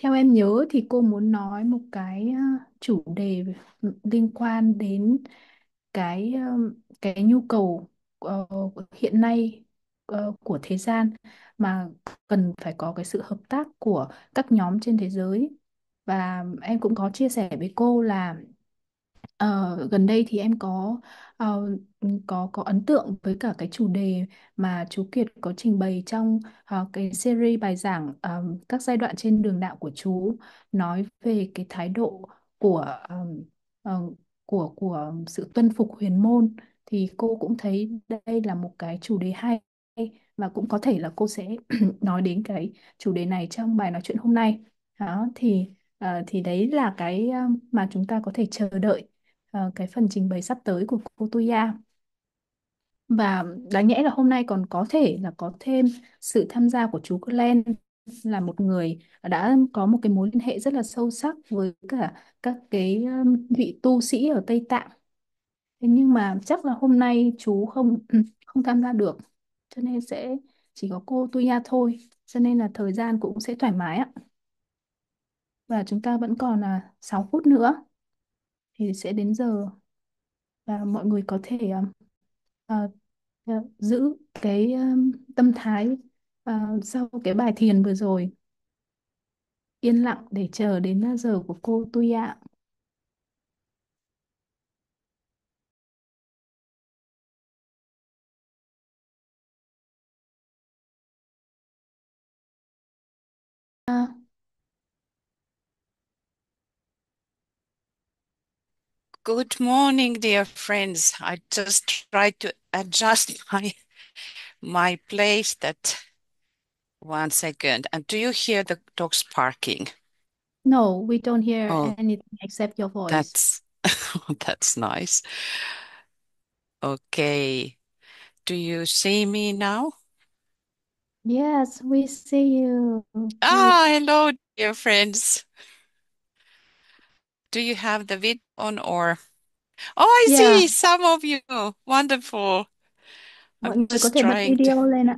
Theo em nhớ thì cô muốn nói một cái chủ đề liên quan đến cái nhu cầu hiện nay của thế gian, mà cần phải có cái sự hợp tác của các nhóm trên thế giới. Và em cũng có chia sẻ với cô là gần đây thì em ờ, có ấn tượng với cả cái chủ đề mà chú Kiệt có trình bày trong cái series bài giảng các giai đoạn trên đường đạo của chú, nói về cái thái độ của ờ, của sự tuân phục huyền môn. Thì cô cũng thấy đây là một cái chủ đề hay, và cũng có thể là cô sẽ nói đến cái chủ đề này trong bài nói chuyện hôm nay. Đó thì đấy là cái mà chúng ta có thể chờ đợi cái phần trình bày sắp tới của cô Tuya. Và đáng nhẽ là hôm nay còn có thể là có thêm sự tham gia của chú Glenn, là một người đã có một cái mối liên hệ rất là sâu sắc với cả các cái vị tu sĩ ở Tây Tạng. Thế nhưng mà chắc là hôm nay chú không không tham gia được, cho nên sẽ chỉ có cô Tuya thôi, cho nên là thời gian cũng sẽ thoải mái ạ. Và chúng ta vẫn còn là 6 phút nữa thì sẽ đến giờ, và mọi người có thể ờ, giữ cái tâm thái sau cái bài thiền vừa rồi, yên lặng để chờ đến giờ của cô Tuya. Good morning, dear friends. I just tried to adjust my place. That 1 second. And do you hear the dogs barking? No, we don't hear Oh, anything except your voice. that's that's nice. Okay. Do you see me now? Yes, we see you. We Ah, hello, dear friends. Do you have the video on or? Oh, I Yeah, see some of you. Wonderful. mọi I'm người có just thể bật trying to. video lên ạ.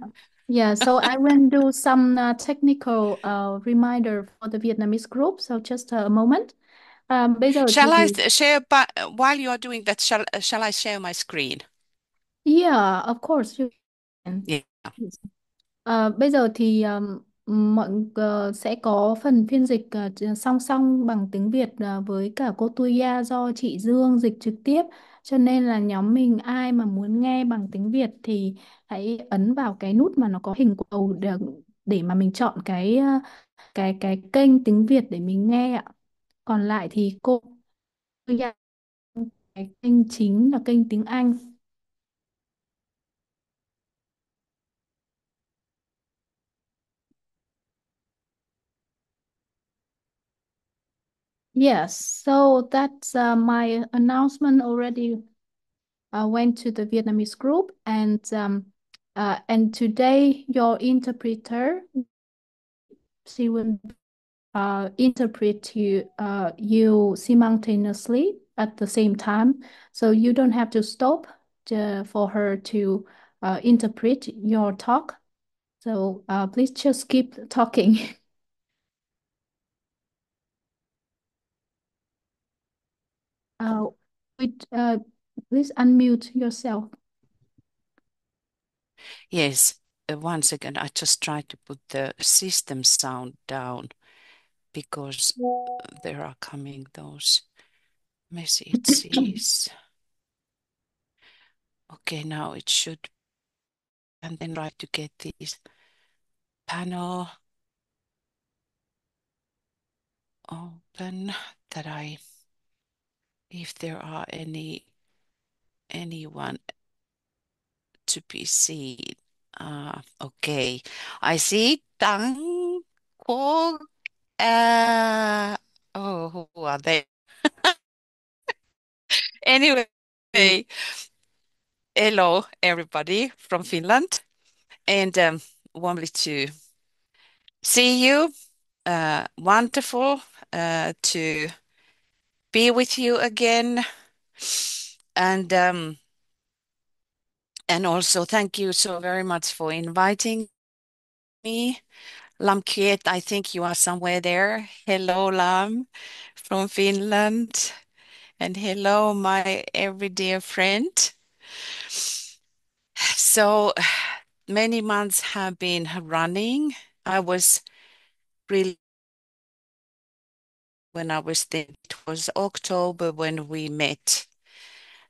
Yeah, so I will do some technical reminder for the Vietnamese group. So just a moment. Bây giờ thì Shall I share, but while you are doing that, shall I share my screen? yeah, of course you can. Yeah. Bây giờ thì sẽ có phần phiên dịch song song bằng tiếng Việt với cả cô Tuya do chị Dương dịch trực tiếp. Cho nên là nhóm mình ai mà muốn nghe bằng tiếng Việt thì hãy ấn vào cái nút mà nó có hình quả cầu để mà mình chọn cái kênh tiếng Việt để mình nghe ạ. Còn lại thì cô Tuya, cái kênh chính là kênh tiếng Anh. Yes, so that's my announcement already went to the Vietnamese group, and today your interpreter, she will interpret you simultaneously at the same time, so you don't have to stop for her to interpret your talk. So please just keep talking. uh, with, please unmute yourself. Yes, 1 second. I just tried to put the system sound down because there are coming those messages. Okay, now it should, and then try to get this panel open that if there are anyone to be seen. Okay, I see Tang Quoc. Who are they? Anyway, hello everybody from Finland, and warmly to see you. Wonderful to be with you again, and also thank you so very much for inviting me. Lam Kiet, I think you are somewhere there. Hello, Lam from Finland. And hello, my every dear friend. So many months have been running. I was really, when I was there, it was October when we met,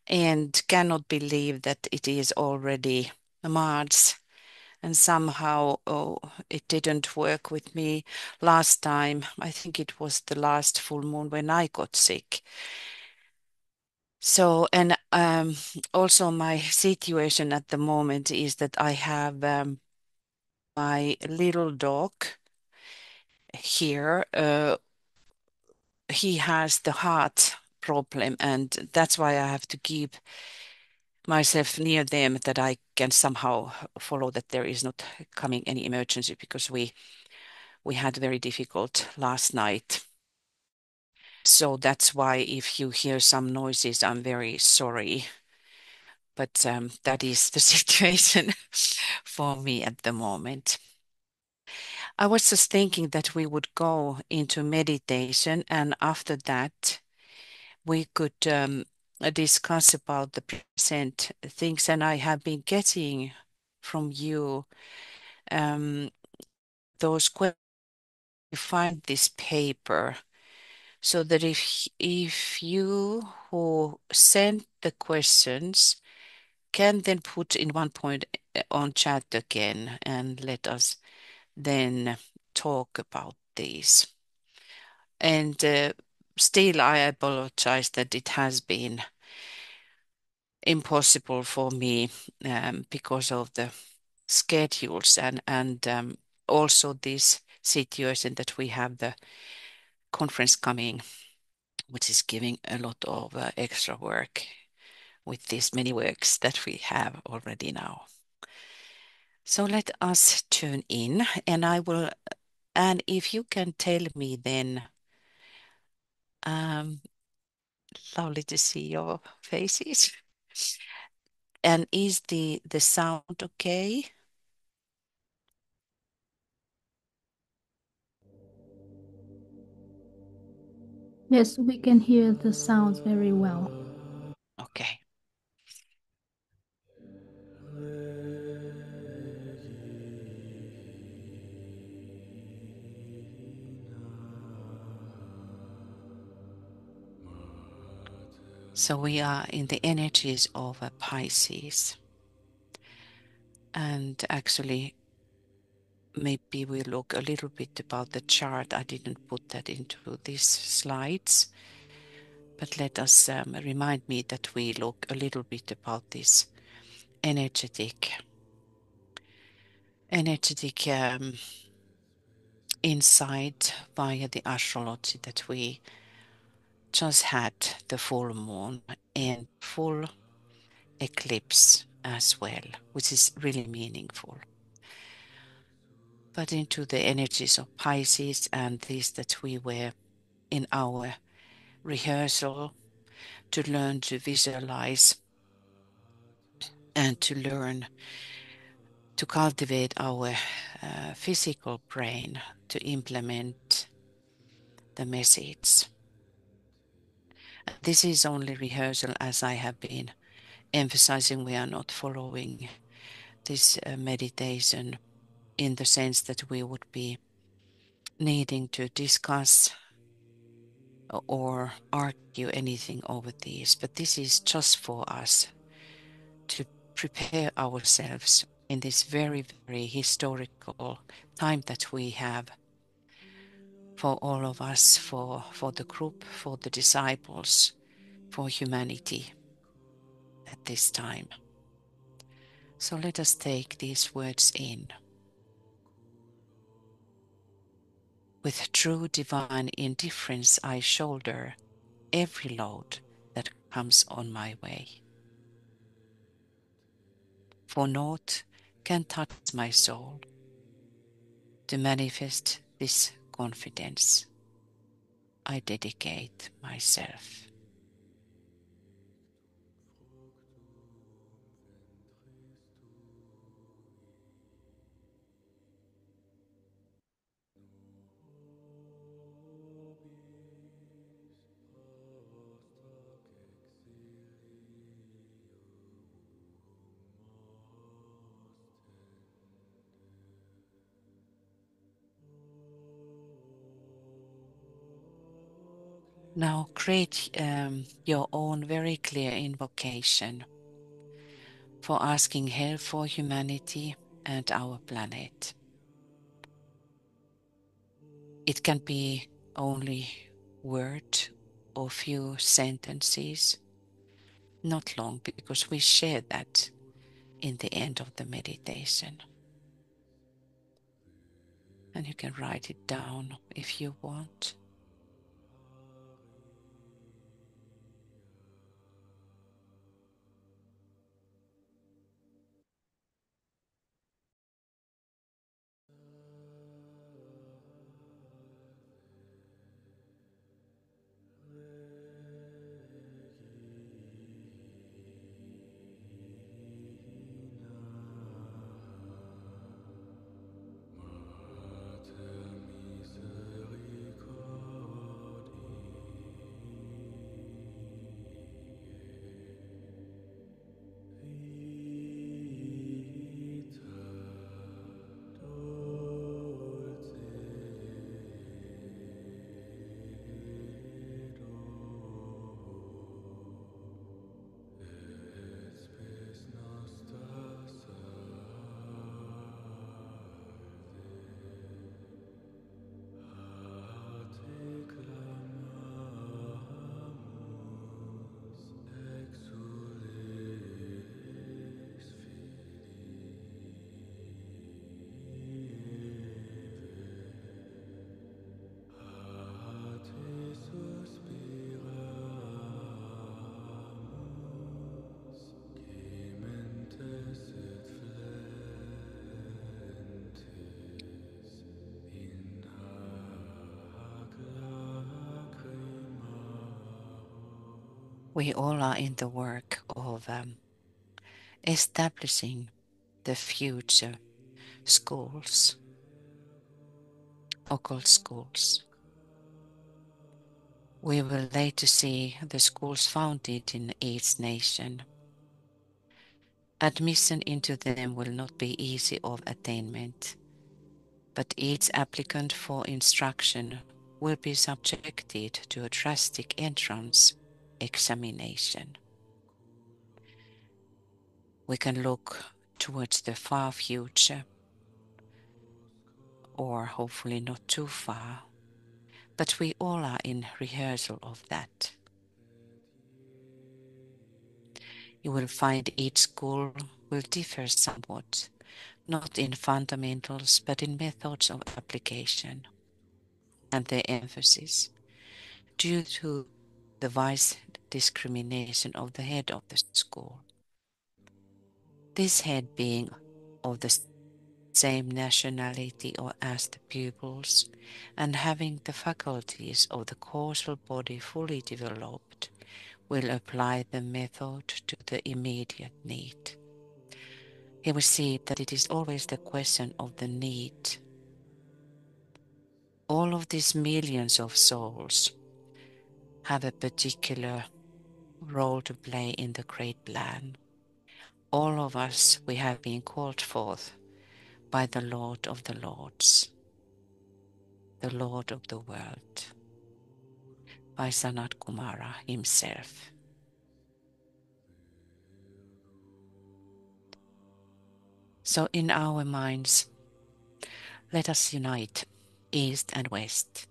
and cannot believe that it is already March. And somehow, oh, it didn't work with me last time. I think it was the last full moon when I got sick. So, and also my situation at the moment is that I have my little dog here. He has the heart problem, and that's why I have to keep myself near them that I can somehow follow that there is not coming any emergency because we had very difficult last night. So that's why if you hear some noises, I'm very sorry. But that is the situation for me at the moment. I was just thinking that we would go into meditation, and after that, we could discuss about the present things. And I have been getting from you um, those questions. Find this paper so that if you who sent the questions can then put in one point on chat again and let us then talk about these. And still, I apologize that it has been impossible for me because of the schedules and also this situation that we have the conference coming, which is giving a lot of extra work with these many works that we have already now. So let us tune in, and and if you can tell me then, um, lovely to see your faces. And is the sound okay? Yes, we can hear the sounds very well. Okay. So we are in the energies of a Pisces. And actually, maybe we look a little bit about the chart. I didn't put that into these slides, but let us remind me that we look a little bit about this energetic insight via the astrology that we just had the full moon and full eclipse as well, which is really meaningful. But into the energies of Pisces and this that we were in our rehearsal to learn to visualize and to learn to cultivate our physical brain to implement the message. This is only rehearsal, as I have been emphasizing. We are not following this meditation in the sense that we would be needing to discuss or argue anything over these, but this is just for us to prepare ourselves in this very, very historical time that we have for all of us, for the group, for the disciples, for humanity at this time. So let us take these words in. With true divine indifference, I shoulder every load that comes on my way. For naught can touch my soul. To manifest this confidence, I dedicate myself. Now create your own very clear invocation for asking help for humanity and our planet. It can be only word or few sentences, not long, because we share that in the end of the meditation. And you can write it down if you want. We all are in the work of establishing the future schools, occult schools. We will later see the schools founded in each nation. Admission into them will not be easy of attainment, but each applicant for instruction will be subjected to a drastic entrance examination. We can look towards the far future, or hopefully not too far, but we all are in rehearsal of that. You will find each school will differ somewhat, not in fundamentals, but in methods of application and their emphasis, due to the wise discrimination of the head of the school. This head being of the same nationality or as the pupils, and having the faculties of the causal body fully developed, will apply the method to the immediate need. Here we see that it is always the question of the need. All of these millions of souls have a particular role to play in the great plan. All of us, we have been called forth by the Lord of the Lords, the Lord of the world, by Sanat Kumara himself. So in our minds, let us unite East and West.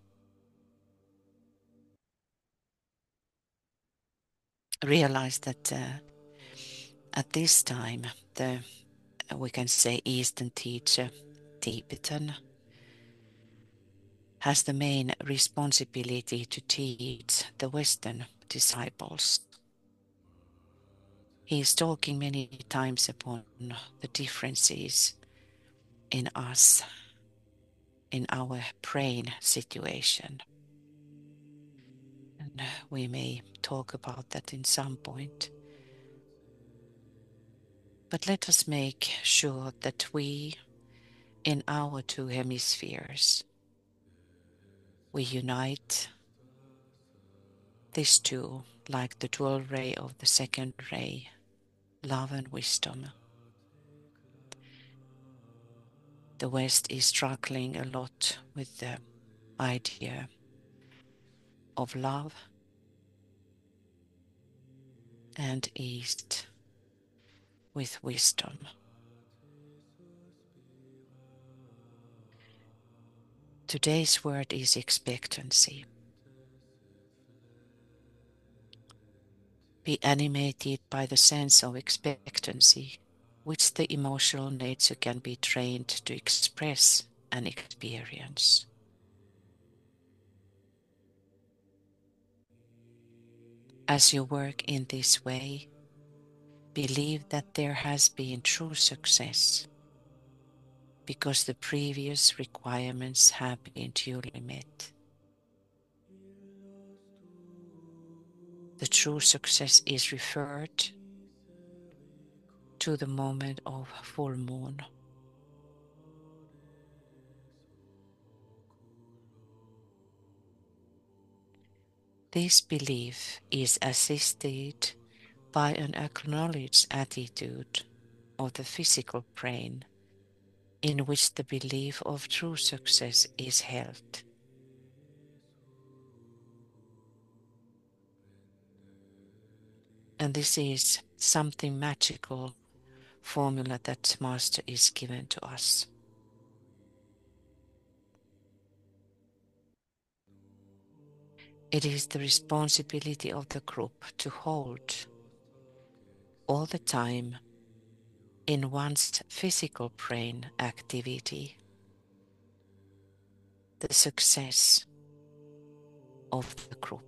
Realize that at this time, we can say Eastern teacher, Tibetan, has the main responsibility to teach the Western disciples. He is talking many times upon the differences in us, in our brain situation. And we may talk about that in some point. But let us make sure that we, in our two hemispheres, we unite these two like the dual ray of the second ray, love and wisdom. The West is struggling a lot with the idea of love, and east with wisdom. Today's word is expectancy. Be animated by the sense of expectancy, which the emotional nature can be trained to express and experience. As you work in this way, believe that there has been true success because the previous requirements have been duly met. The true success is referred to the moment of full moon. This belief is assisted by an acknowledged attitude of the physical brain in which the belief of true success is held. And this is something magical formula that Master is given to us. It is the responsibility of the group to hold all the time in one's physical brain activity the success of the group.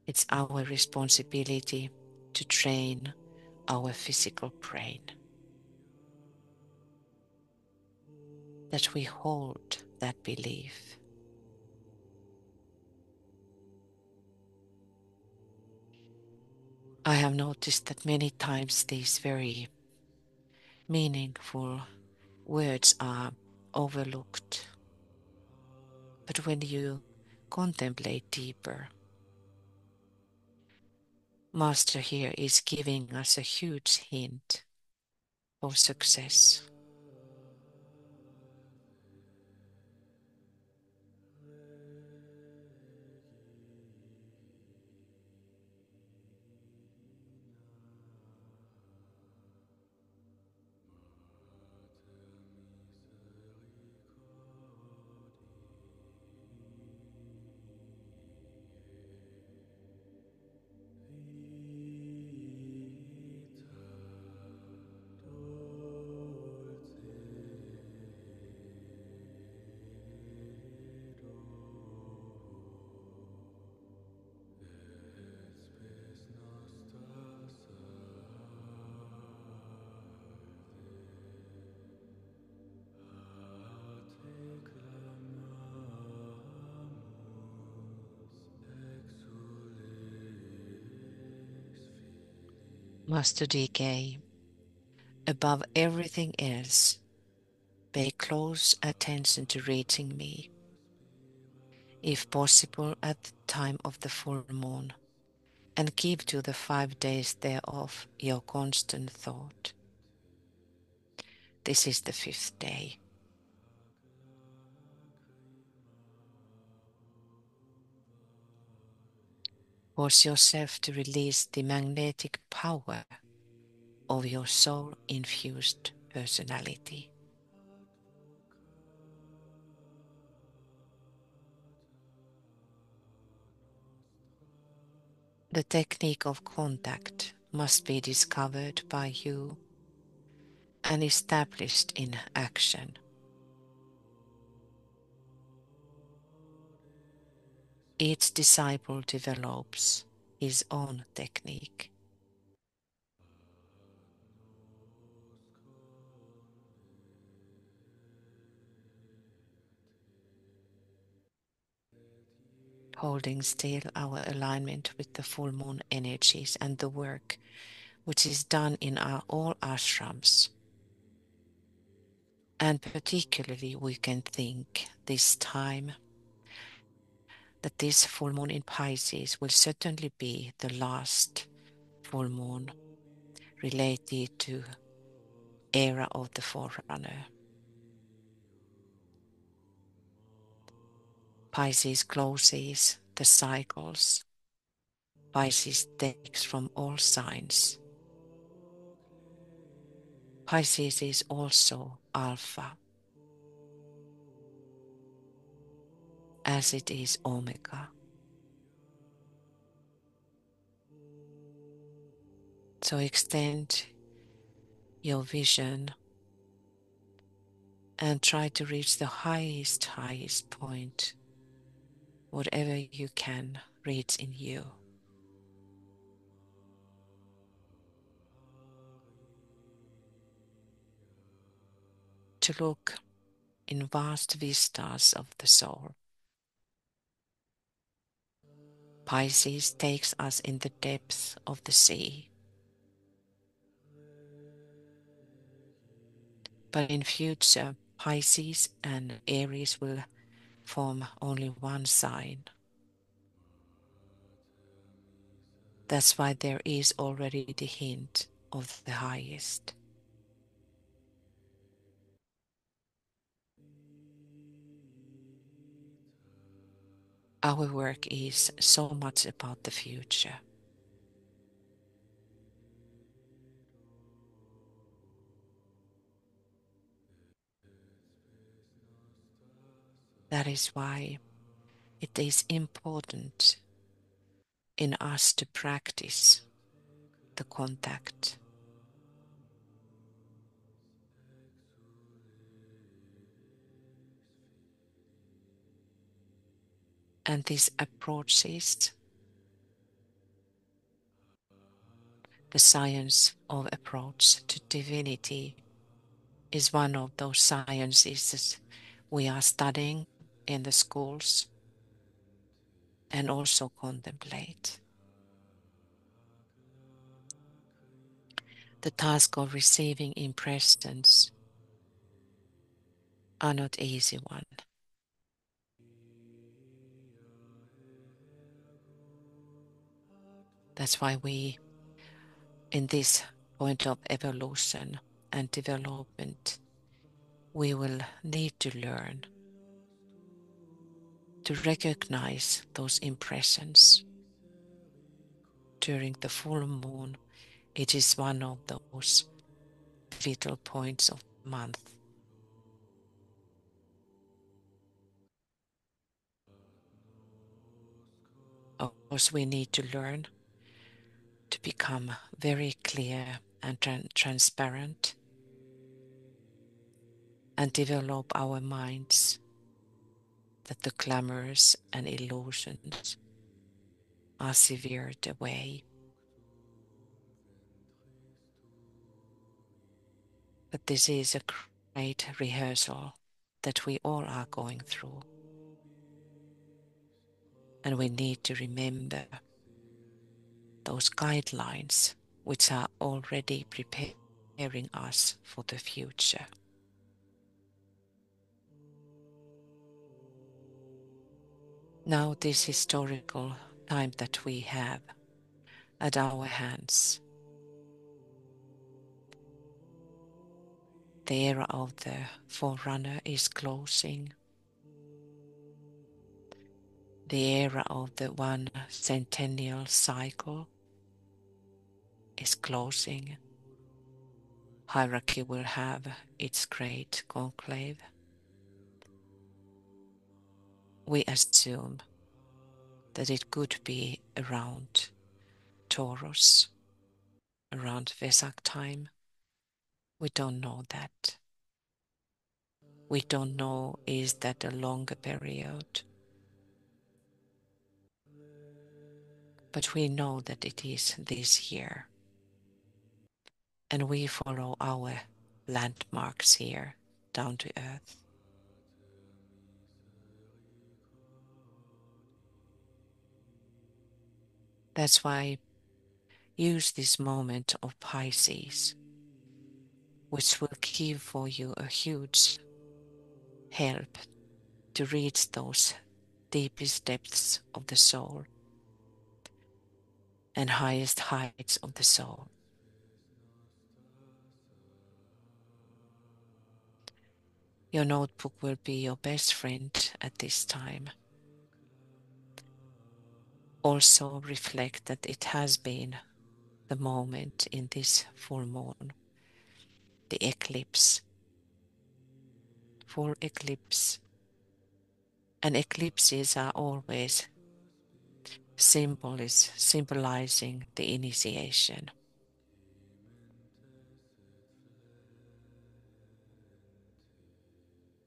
It's our responsibility to train our physical brain, that we hold that belief. I have noticed that many times these very meaningful words are overlooked. But when you contemplate deeper, Master here is giving us a huge hint of success. Master DK, above everything else, pay close attention to reaching me, if possible at the time of the full moon, and keep to the 5 days thereof your constant thought. This is the 5th day. Force yourself to release the magnetic power of your soul-infused personality. The technique of contact must be discovered by you and established in action. Each disciple develops his own technique. Holding still our alignment with the full moon energies and the work which is done in all ashrams. And particularly we can think this time that this full moon in Pisces will certainly be the last full moon related to era of the Forerunner. Pisces closes the cycles. Pisces takes from all signs. Pisces is also Alpha, as it is Omega. So extend your vision and try to reach the highest point, whatever you can reach in you. To look in vast vistas of the soul. Pisces takes us in the depths of the sea. But in future, Pisces and Aries will form only one sign. That's why there is already the hint of the highest. Our work is so much about the future. That is why it is important in us to practice the contact. And this approaches the science of approach to divinity is one of those sciences that we are studying in the schools and also contemplate. The task of receiving impressions are not easy one. That's why we, in this point of evolution and development, we will need to learn to recognize those impressions. During the full moon, it is one of those vital points of the month. Of course, we need to learn to become very clear and transparent and develop our minds that the glamours and illusions are severed away. But this is a great rehearsal that we all are going through. And we need to remember those guidelines which are already preparing us for the future. Now this historical time that we have at our hands, the era of the Forerunner is closing. The era of the one centennial cycle is closing. Hierarchy will have its great conclave. We assume that it could be around Taurus, around Vesak time. We don't know that. We don't know is that a longer period. But we know that it is this year. And we follow our landmarks here down to earth. That's why use this moment of Pisces, which will give for you a huge help to reach those deepest depths of the soul and highest heights of the soul. Your notebook will be your best friend at this time. also reflect that it has been the moment in this full moon, the eclipse, full eclipse. And eclipses are always symbolizing the initiation.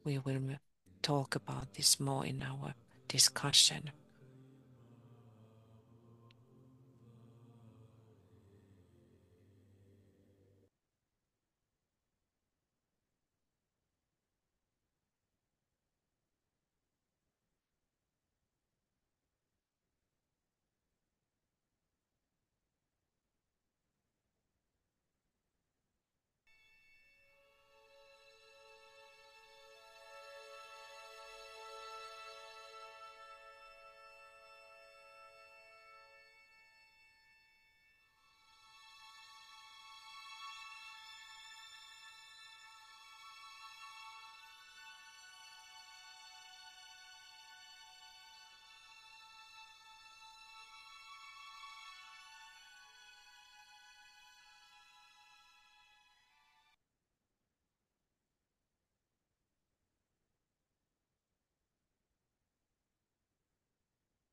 We will talk about this more in our discussion.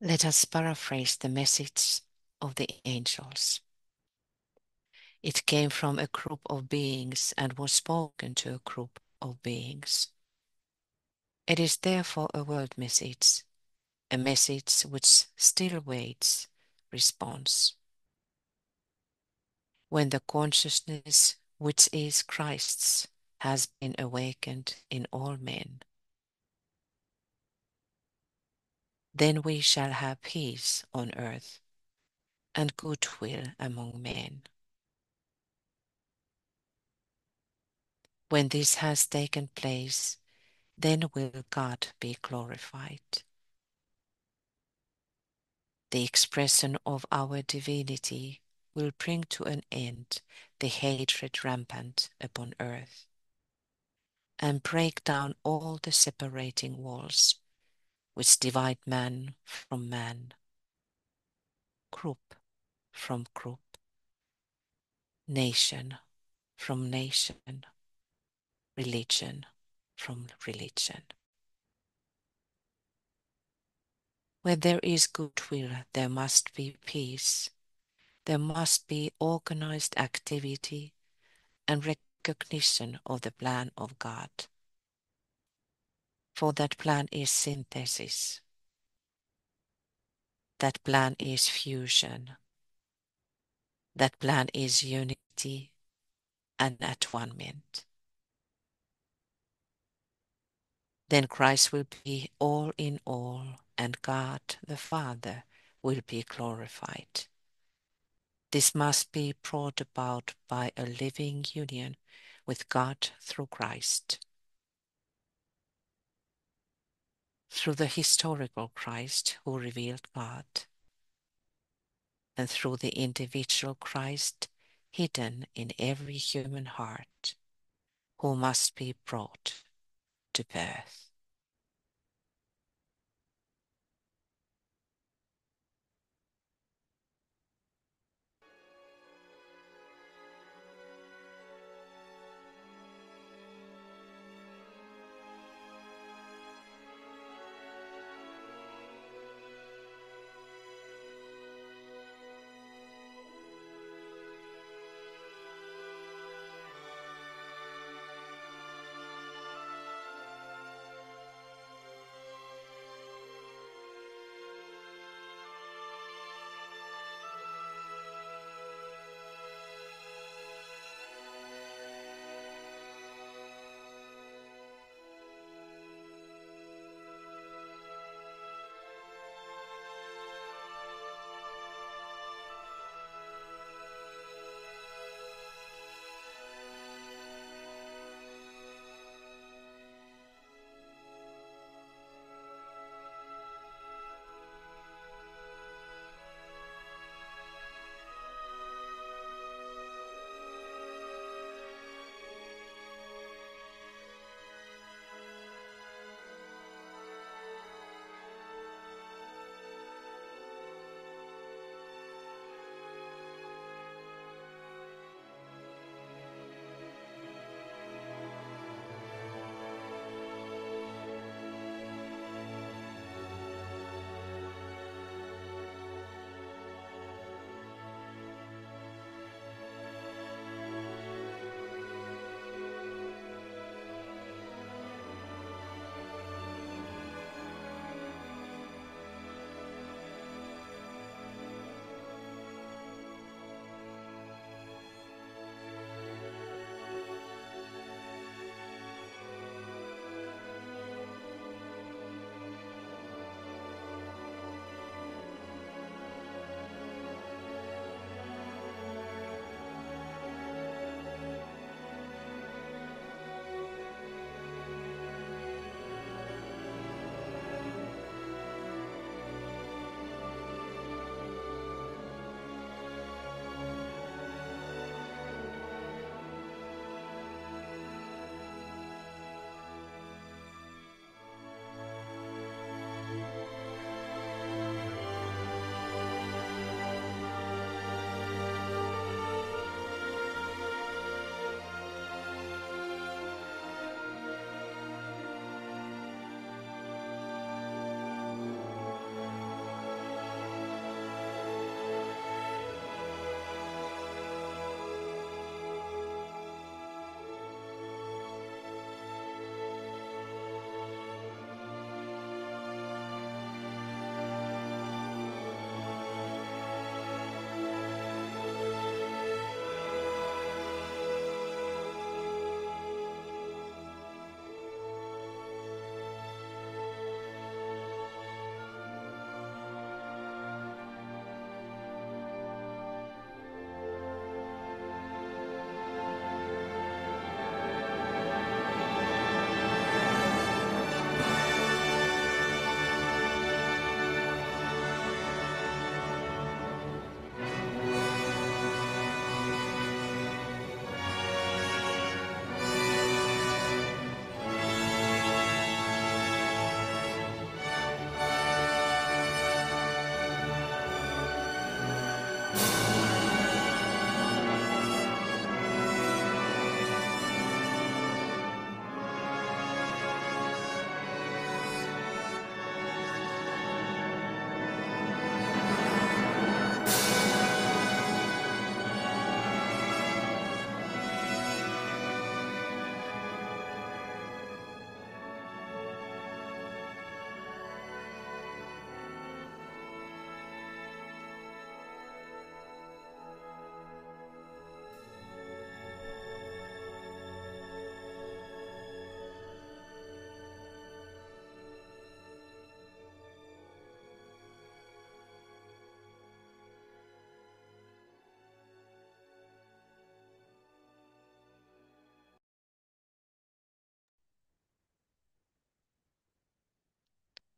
Let us paraphrase the message of the angels. It came from a group of beings and was spoken to a group of beings. It is therefore a world message, a message which still waits response. When the consciousness which is Christ's has been awakened in all men, then we shall have peace on earth and goodwill among men. When this has taken place, then will God be glorified. The expression of our divinity will bring to an end the hatred rampant upon earth and break down all the separating walls which divide man from man, group from group, nation from nation, religion from religion. Where there is goodwill, there must be peace. There must be organized activity and recognition of the plan of God. For that plan is synthesis. That plan is fusion. That plan is unity and at-one-ment. Then Christ will be all in all, and God the Father will be glorified. This must be brought about by a living union with God through Christ. Through the historical Christ who revealed God, and through the individual Christ hidden in every human heart, who must be brought to birth.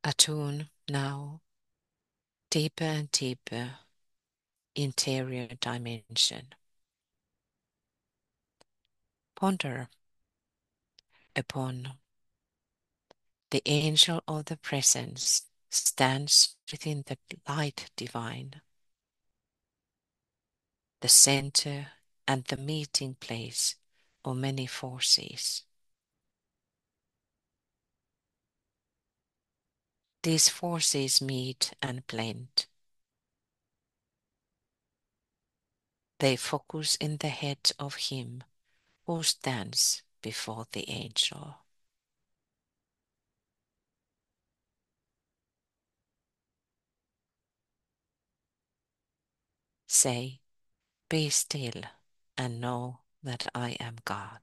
Attune now deeper and deeper interior dimension. Ponder upon the angel of the presence stands within the light divine, the center and the meeting place of many forces. These forces meet and blend. They focus in the head of him who stands before the angel. Say, be still and know that I am God.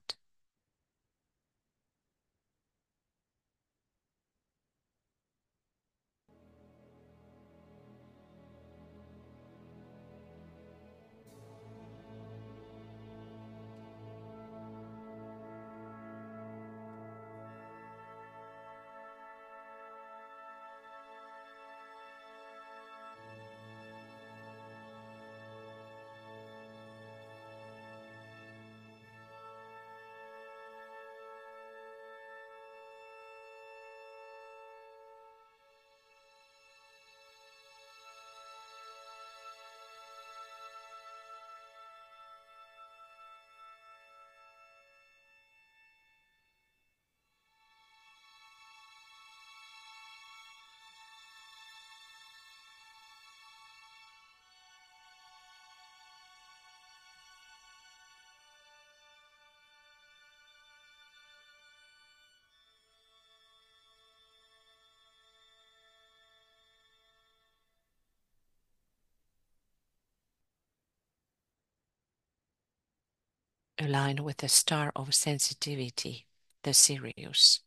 Align with the star of sensitivity, the Sirius.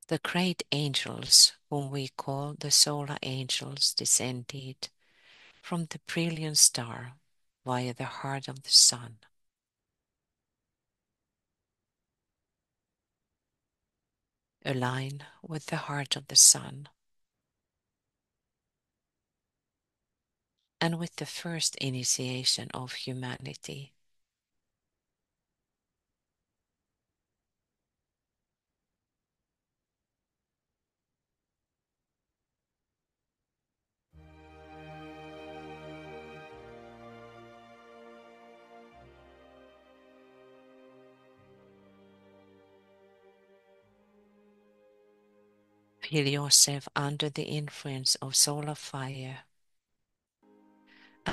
The great angels, whom we call the solar angels, descended from the brilliant star via the heart of the sun. Align with the heart of the sun and with the first initiation of humanity. Feel yourself under the influence of solar fire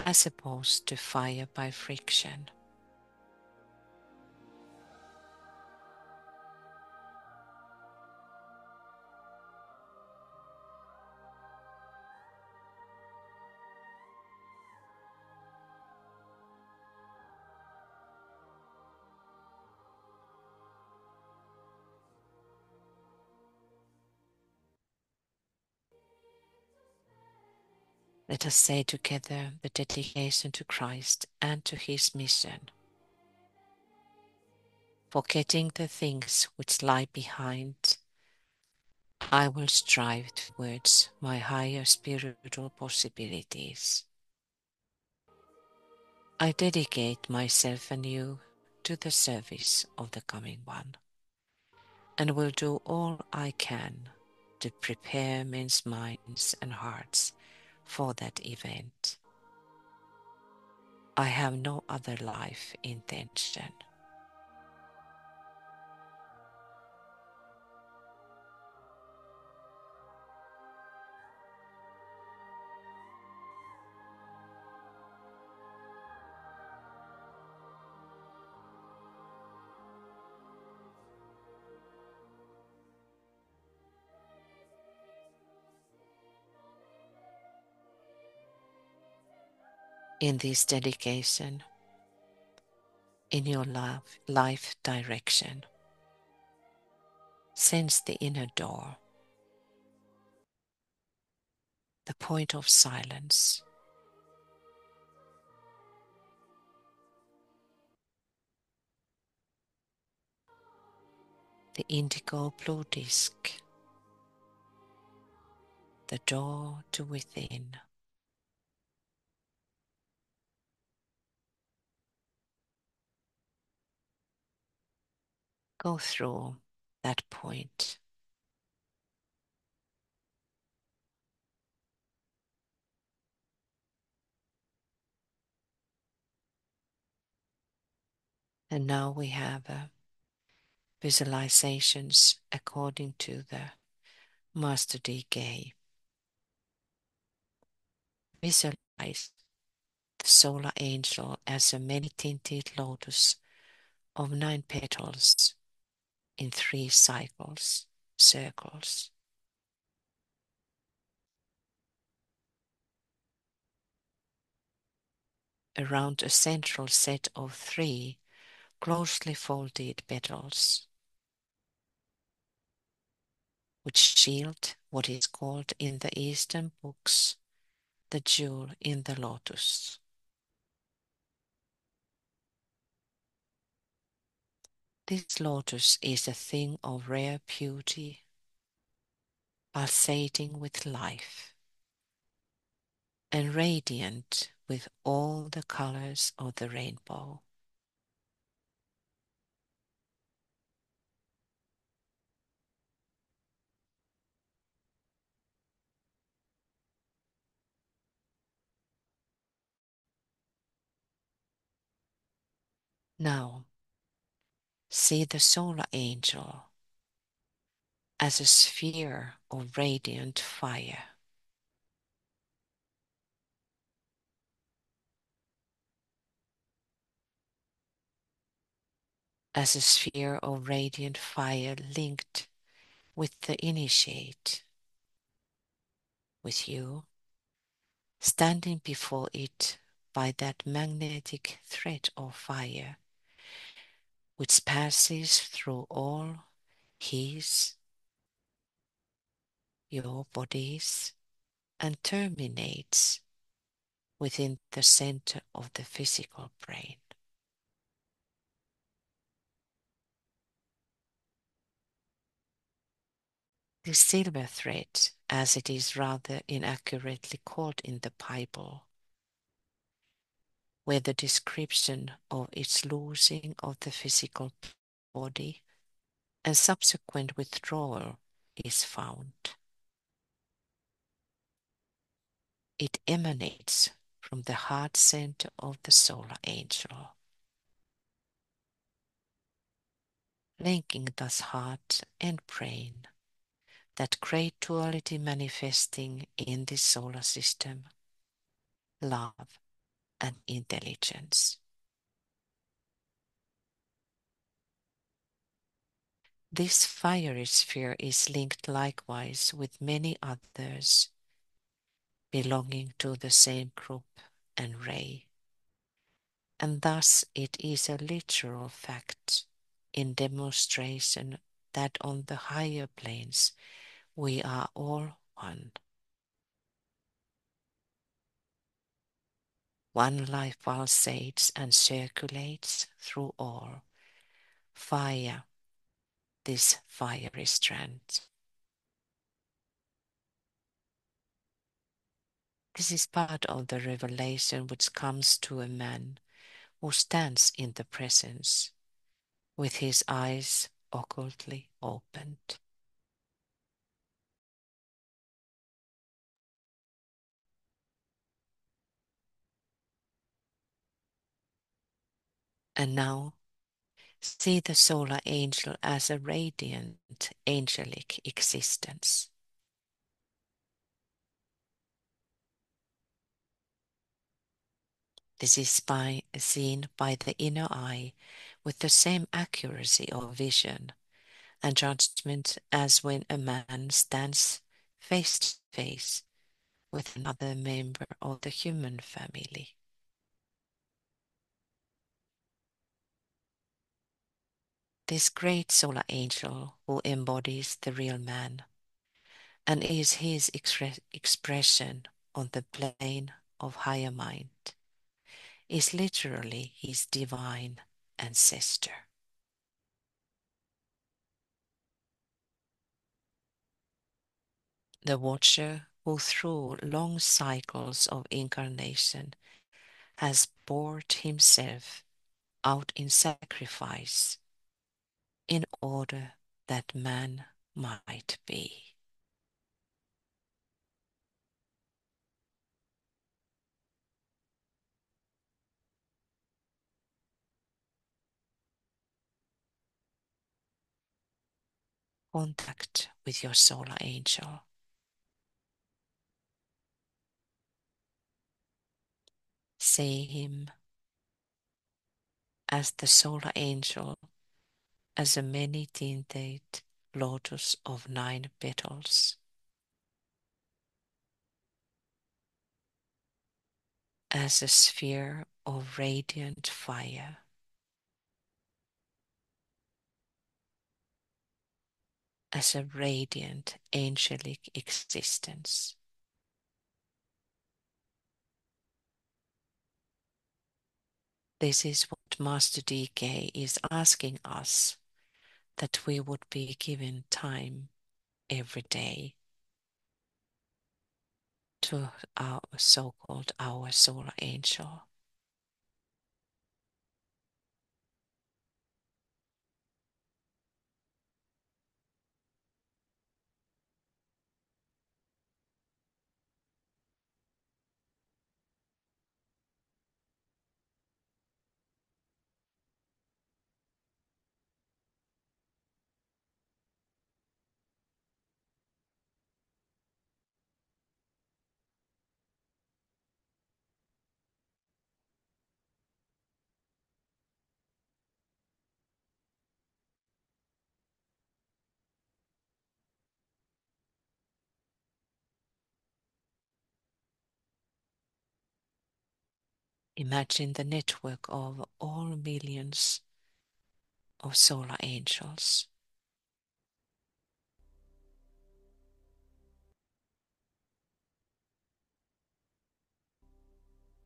as opposed to fire by friction. Let us say together the dedication to Christ and to his mission. Forgetting the things which lie behind, I will strive towards my higher spiritual possibilities. I dedicate myself anew to the service of the coming one, and will do all I can to prepare men's minds and hearts for that event. I have no other life intention. In this dedication, in your life direction, sense the inner door, the point of silence, the indigo blue disk, the door to within. Go through that point. And now we have visualizations according to the Master DK. Visualize the solar angel as a many-tinted lotus of 9 petals in 3 circles. Around a central set of 3 closely folded petals, which shield what is called in the Eastern books the jewel in the lotus. This lotus is a thing of rare beauty, pulsating with life, and radiant with all the colors of the rainbow. Now, see the solar angel as a sphere of radiant fire. As a sphere of radiant fire linked with the initiate, with you, standing before it by that magnetic thread of fire, which passes through all his, your bodies, and terminates within the center of the physical brain. This silver thread, as it is rather inaccurately called in the Bible, where the description of its losing of the physical body and subsequent withdrawal is found. It emanates from the heart center of the solar angel, linking thus heart and brain, that great duality manifesting in this solar system, love and intelligence. This fiery sphere is linked likewise with many others belonging to the same group and ray, and thus it is a literal fact in demonstration that on the higher planes we are all one. One life pulsates and circulates through all via this fiery strand. This is part of the revelation which comes to a man who stands in the presence with his eyes occultly opened. And now see the solar angel as a radiant angelic existence. This is seen by the inner eye with the same accuracy of vision and judgment as when a man stands face to face with another member of the human family. This great solar angel who embodies the real man and is his expression on the plane of higher mind is literally his divine ancestor. the watcher who through long cycles of incarnation has poured himself out in sacrifice in order that man might be. Contact with your solar angel. See him as the solar angel, as a many-tinted lotus of 9 petals, as a sphere of radiant fire, as a radiant angelic existence. This is what Master DK is asking us, that we would be given time every day to our so-called our solar angel. Imagine the network of all millions of solar angels.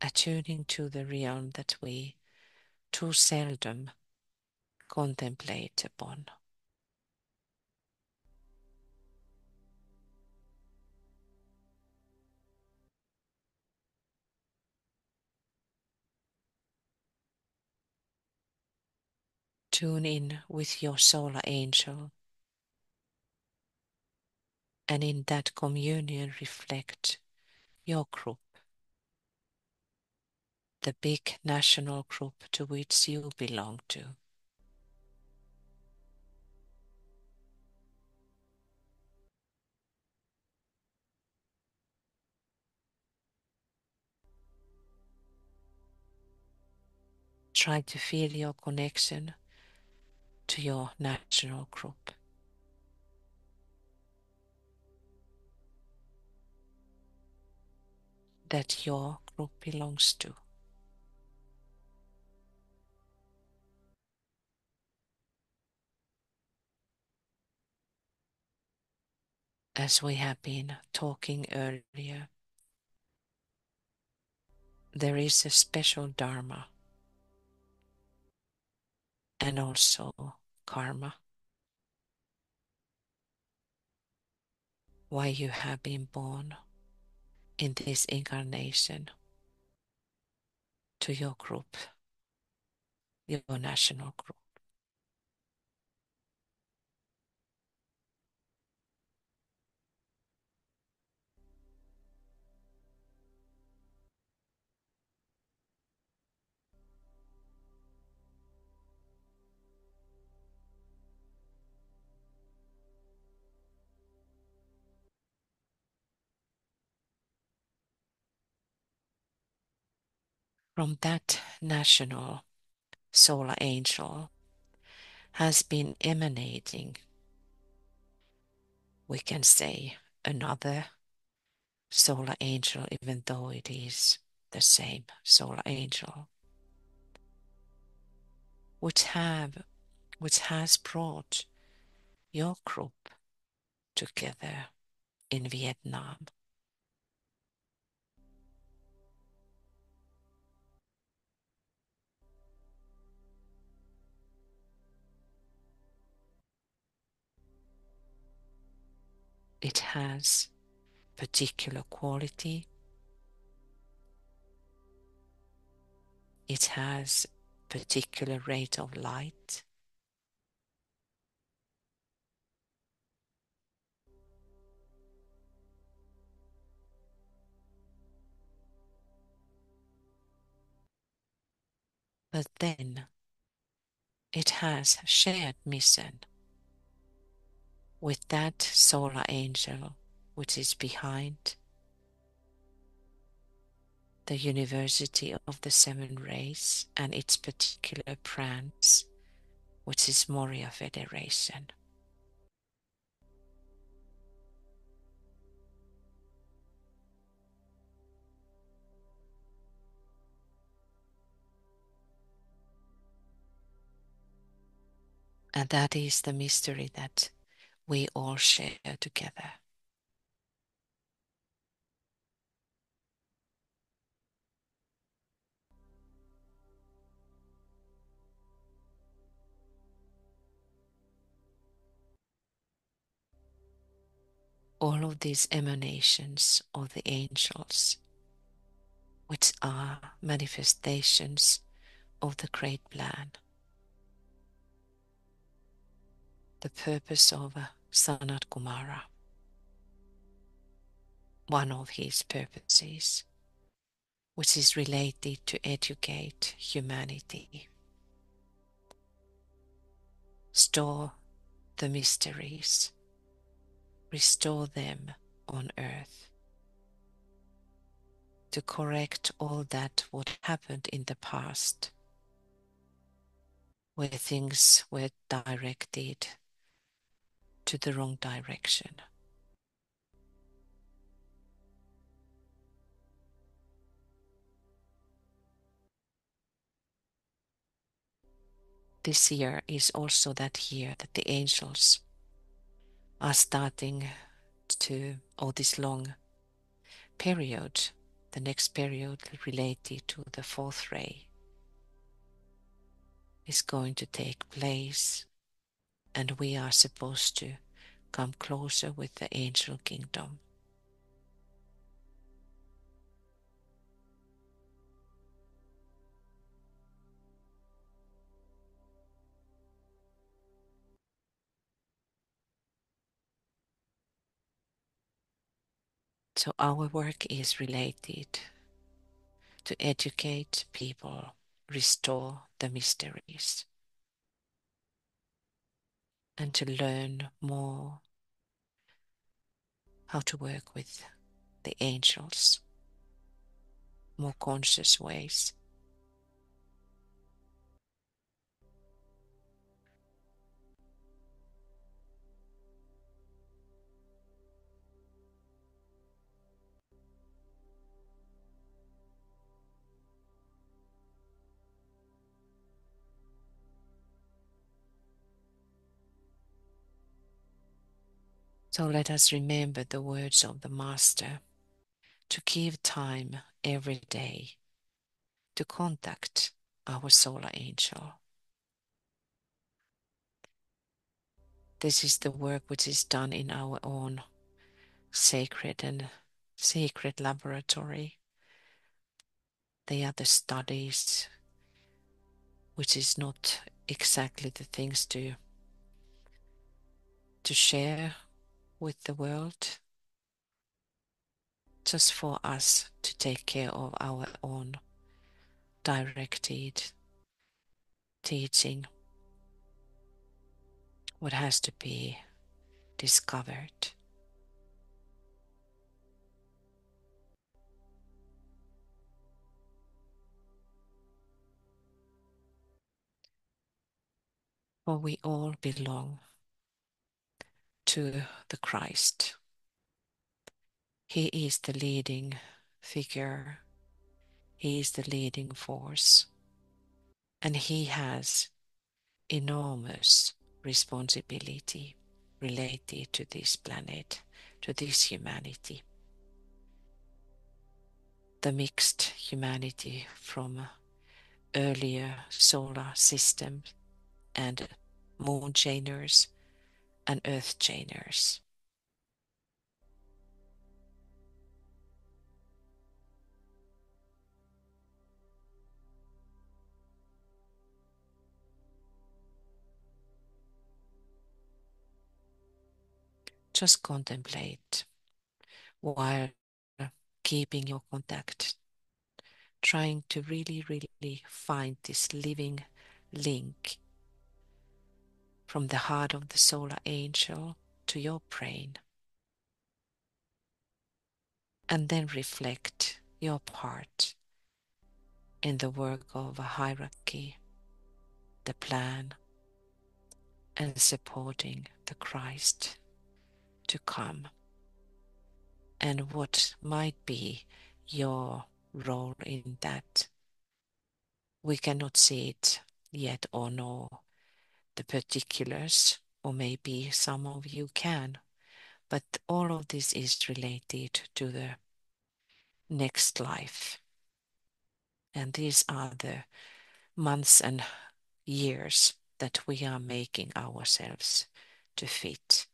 Attuning to the realm that we too seldom contemplate upon. Tune in with your solar angel, and in that communion reflect your group, the big national group to which you belong to. Try to feel your connection to your national group, that your group belongs to. As we have been talking earlier, there is a special dharma and also karma, why you have been born in this incarnation to your group, your national group. From that national solar angel has been emanating, we can say, another solar angel, even though it is the same solar angel, which has brought your group together in Vietnam. It has particular quality. It has particular rate of light. But then it has shared mission with that solar angel which is behind the University of the Seven Rays and its particular branch, which is Moria Federation. And that is the mystery that we all share together. All of these emanations of the angels, which are manifestations of the great plan, the purpose of Sanat Kumara, one of his purposes, which is related to educate humanity, store the mysteries, restore them on earth, to correct all that what happened in the past, where things were directed to the wrong direction. This year is also that year that the angels are starting to, or this long period, the next period related to the fourth ray is going to take place, and we are supposed to come closer with the angel kingdom. So our work is related to educate people, restore the mysteries, and to learn more how to work with the angels, more conscious ways. So let us remember the words of the Master to give time every day to contact our solar angel. This is the work which is done in our own sacred and secret laboratory. They are the studies which is not exactly the things to share with the world, just for us to take care of our own directed teaching, what has to be discovered. For we all belong to the Christ. He is the leading figure. He is the leading force. And he has enormous responsibility related to this planet, to this humanity. The mixed humanity from earlier solar systems and moon chainers and earth chainers. just contemplate while keeping your contact, trying to really, really find this living link from the heart of the solar angel to your brain, and then reflect your part in the work of a hierarchy, the plan, and supporting the Christ to come, and what might be your role in that. We cannot see it yet or know the particulars, or maybe some of you can, but all of this is related to the next life. And these are the months and years that we are making ourselves to fit.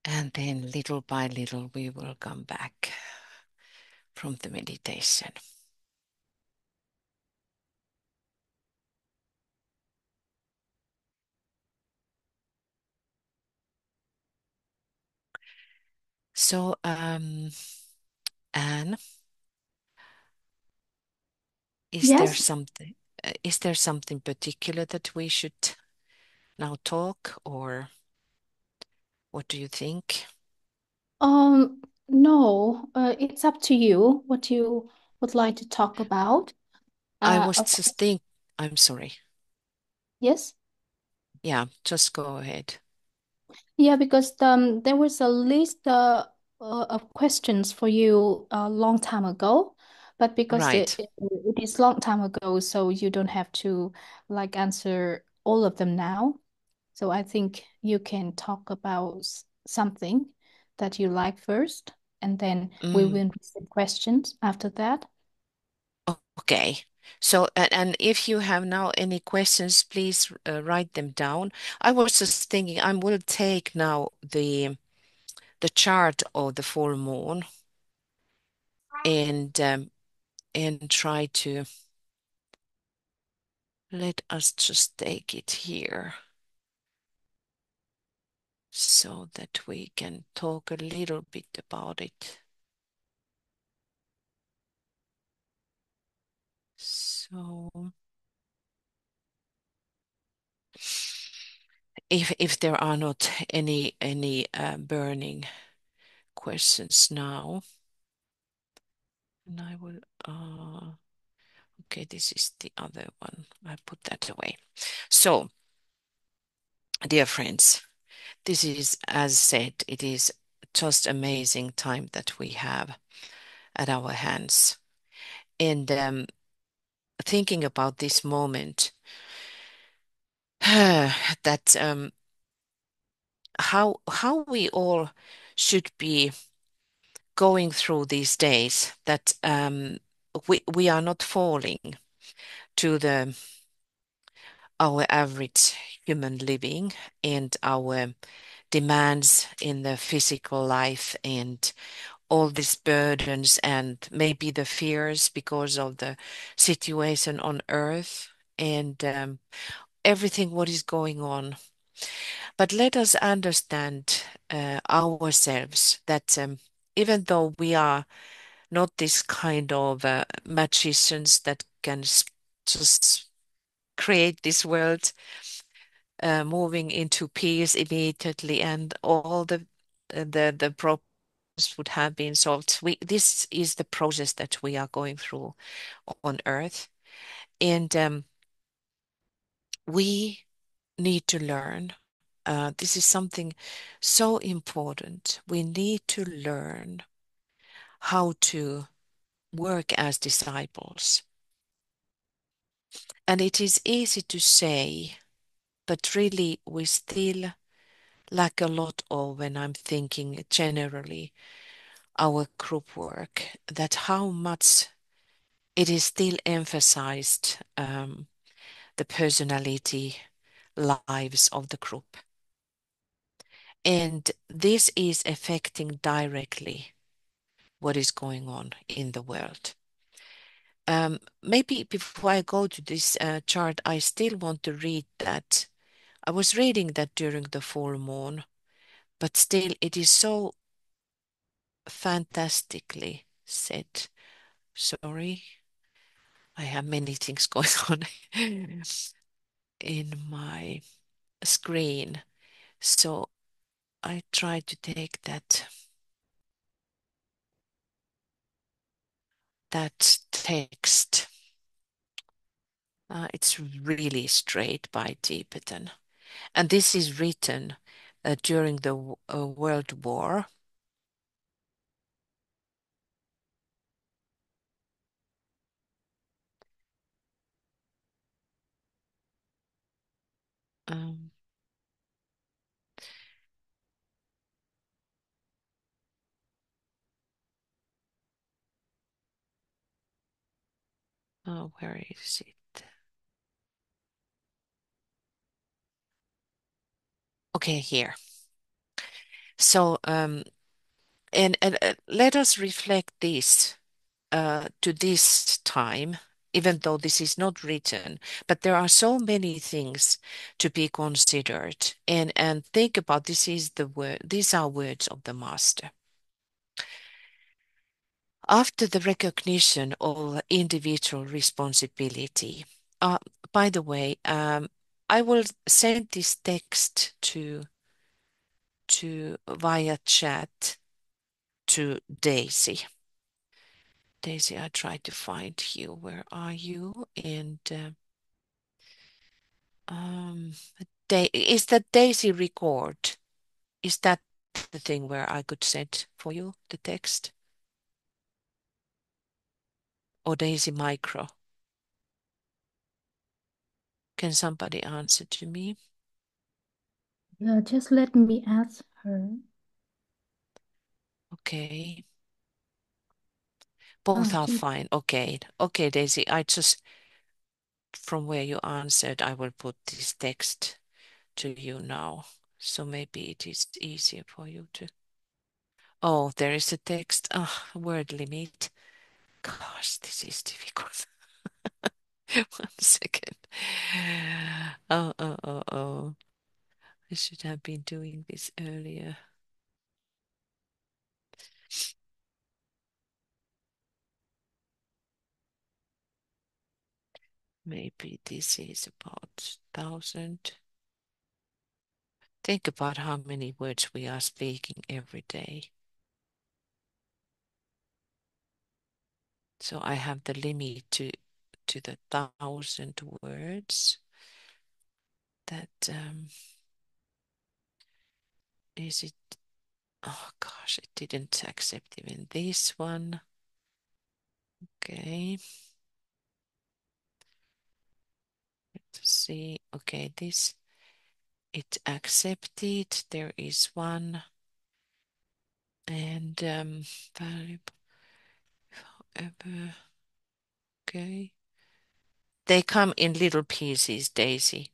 And then little by little, we will come back from the meditation. So, Anne, is there Yes. something, is there something particular that we should now talk, or what do you think? No, it's up to you what you would like to talk about. I was Of just course, think, I'm sorry. yes. Yeah, just go ahead. Yeah, because there was a list of questions for you a long time ago, but because Right. it is long time ago, so you don't have to like answer all of them now. So I think you can talk about something that you like first, and then we Mm, will receive questions after that. okay. So, and if you have now any questions, please write them down. I was just thinking I will take now the chart of the full moon and try to let us just take it here so that we can talk a little bit about it. So, if there are not any burning questions now, and I will okay, this is the other one. I put that away. So, dear friends, this is, as said, it is just amazing time that we have at our hands. And thinking about this moment, that how we all should be going through these days, that we are not falling to the our average human living and our demands in the physical life and all these burdens and maybe the fears because of the situation on earth and everything what is going on. But let us understand ourselves that even though we are not this kind of magicians that can just create this world moving into peace immediately and all the problems would have been solved. This is the process that we are going through on Earth, and we need to learn. This is something so important. We need to learn how to work as disciples. And it is easy to say, but really we still lack a lot of, when I'm thinking generally, our group work, that how much it is still emphasized the personality lives of the group. And this is affecting directly what is going on in the world. Maybe before I go to this chart, I still want to read that. I was reading that during the full moon, but still it is so fantastically said. Sorry, I have many things going on in my screen. So I try to take that text. It's really straight by Tibetan. And this is written during the World War. Um, where is it? Okay, here. So, and let us reflect this to this time, even though this is not written, but there are so many things to be considered. And think about this is the word, these are words of the master. After the recognition of individual responsibility, uh, by the way, I will send this text to via chat to Daisy. Daisy, I tried to find you. Where are you? And um, is that Daisy record? Is that the thing where I could send for you the text? Or Daisy Micro? Can somebody answer to me? Just let me ask her. Okay. Both are She, fine. Okay. Okay, Daisy, I just, from where you answered, I will put this text to you now. So maybe it is easier for you to. Oh, there is a text. Ah, word limit. Gosh, this is difficult. 1 second. Oh. I should have been doing this earlier. Maybe this is about 1,000. Think about how many words we are speaking every day. So I have the limit to the 1,000 words. That is it. Oh gosh, it didn't accept even this one. Okay. Let's see. Okay, this it accepted. There is one and variable however. Okay. They come in little pieces, Daisy.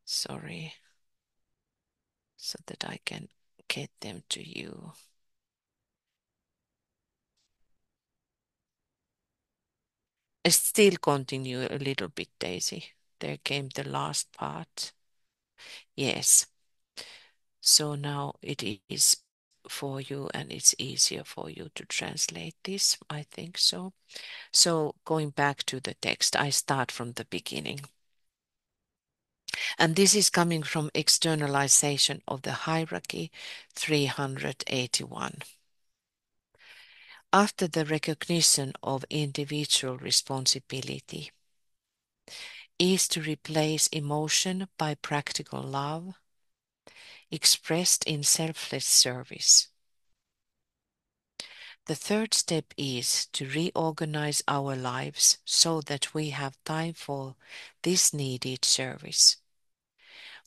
Sorry. So that I can get them to you. I still continue a little bit, Daisy. There came the last part. Yes. So now it is for you and it's easier for you to translate this. I think so. So going back to the text, I start from the beginning. And this is coming from externalization of the hierarchy 381. After the recognition of individual responsibility is to replace emotion by practical love expressed in selfless service. The third step is to reorganize our lives so that we have time for this needed service.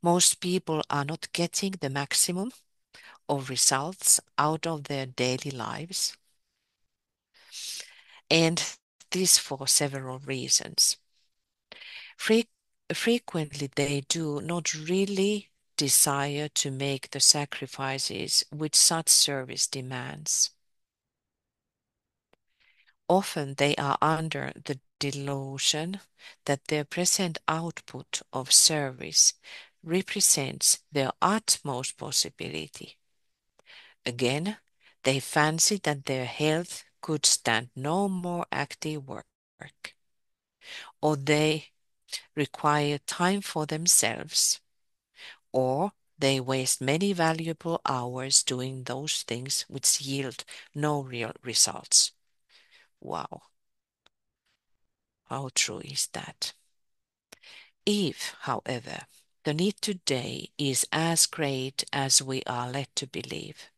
Most people are not getting the maximum of results out of their daily lives, and this for several reasons. Fre- Frequently, they do not really desire to make the sacrifices which such service demands. Often they are under the delusion that their present output of service represents their utmost possibility. Again, they fancy that their health could stand no more active work, or they require time for themselves, or they waste many valuable hours doing those things which yield no real results. Wow, how true is that? If, however, the need today is as great as we are led to believe,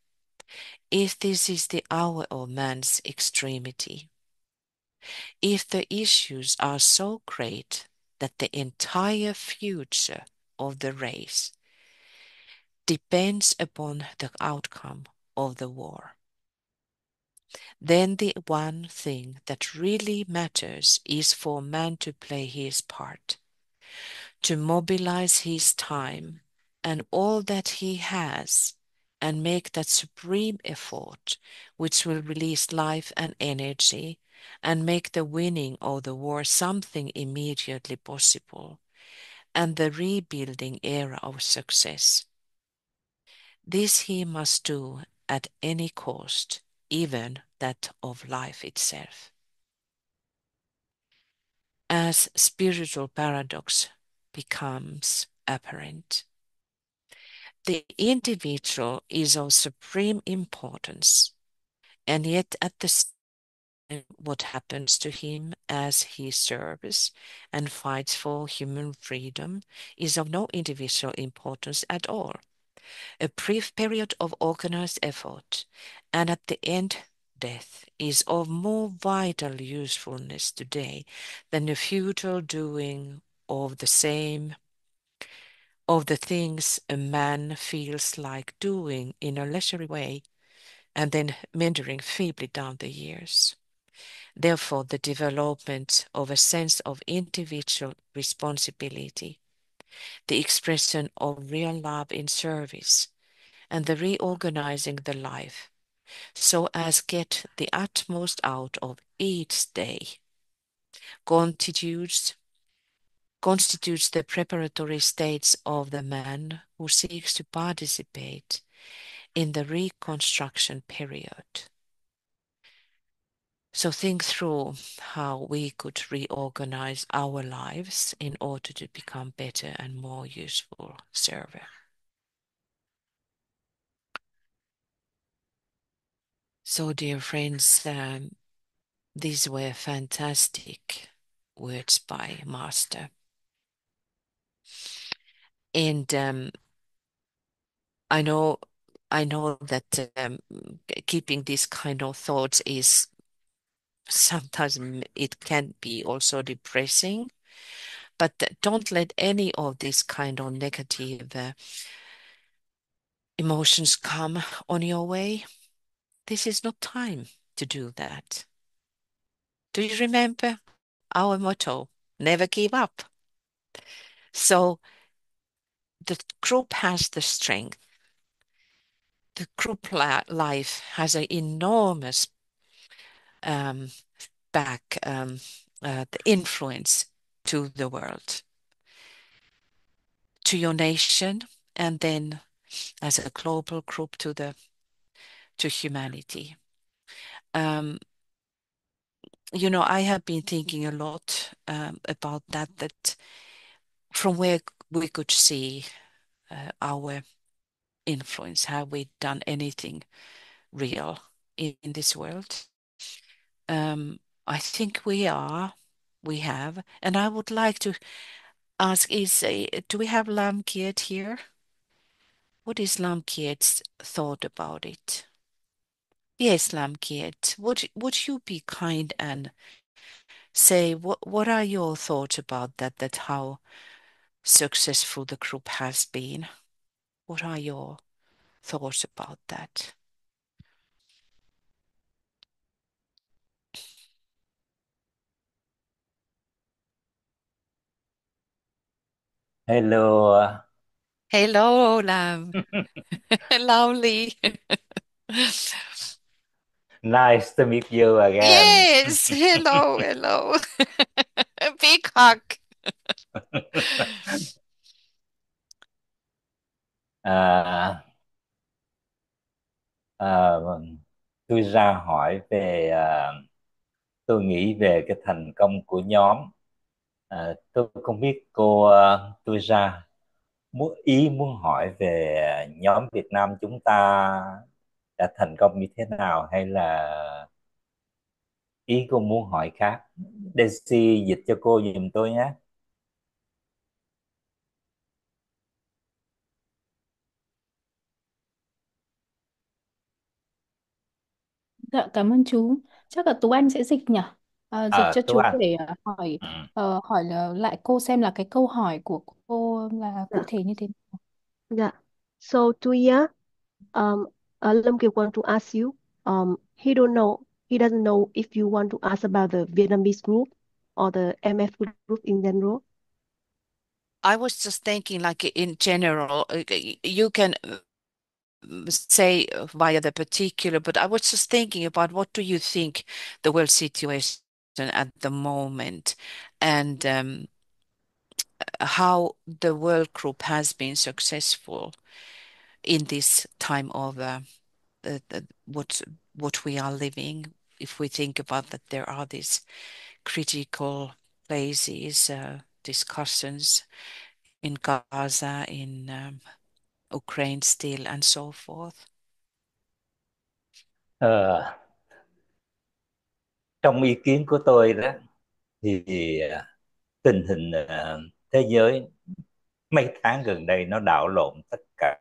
if this is the hour of man's extremity, if the issues are so great that the entire future of the race depends upon the outcome of the war, then the one thing that really matters is for man to play his part, to mobilize his time and all that he has and make that supreme effort, which will release life and energy and make the winning of the war something immediately possible and the rebuilding era of success. This he must do at any cost, even that of life itself. As spiritual paradox becomes apparent, the individual is of supreme importance, and yet at the same time, what happens to him as he serves and fights for human freedom is of no individual importance at all. A brief period of organized effort, and at the end, death is of more vital usefulness today than the futile doing of the same of the things a man feels like doing in a leisurely way and then meandering feebly down the years. Therefore, the development of a sense of individual responsibility, the expression of real love in service, and the reorganizing the life so as get the utmost out of each day constitutes constitutes the preparatory states of the man who seeks to participate in the reconstruction period. So think through how we could reorganize our lives in order to become better and more useful server. So, dear friends, these were fantastic words by Master. And I know, I know that keeping these kind of thoughts is sometimes it can be also depressing, but don't let any of these kind of negative emotions come on your way. This is not time to do that. Do you remember our motto? Never give up. So the group has the strength. The group life has an enormous um, back the influence to the world, to your nation, and then as a global group to humanity. Um, I have been thinking a lot about that from where we could see our influence. Have we done anything real in this world? I think we have, and I would like to ask: do we have Lamkiet here? What is Lamkiet's thought about it? Yes, Lamkiet, would you be kind and say what are your thoughts about that how successful the group has been? What are your thoughts about that? Hello. Hello, Lam. Lovely. Nice to meet you again. Yes, hello, hello. A big hug. À, à, tôi ra hỏi về tôi nghĩ về cái thành công của nhóm. Tôi không biết tôi ra muốn hỏi về nhóm Việt Nam chúng ta đã thành công như thế nào, hay là ý cô muốn hỏi khác. Daisy dịch cho cô giùm tôi nhé. Dạ, cảm ơn chú. Chắc là Tú Anh sẽ dịch nhỉ? Dịch cho Tú chú Anh. để Ừ. lại cô xem là cái câu hỏi của cô là cụ Dạ, thể như thế nào. dạ. So Tuya, um, Lâm Kiều want to ask you, he doesn't know if you want to ask about the Vietnamese group or the MF group in general. I was just thinking, like in general, you can say via the particular, but I was just thinking about what do you think the world situation at the moment, and how the World Group has been successful in this time of what we are living. If we think about that, there are these critical places, discussions in Gaza, in Ukraine still, and so forth. Ờ, Trong ý kiến của tôi đó thì tình hình thế giới mấy tháng gần đây nó đảo lộn tất cả.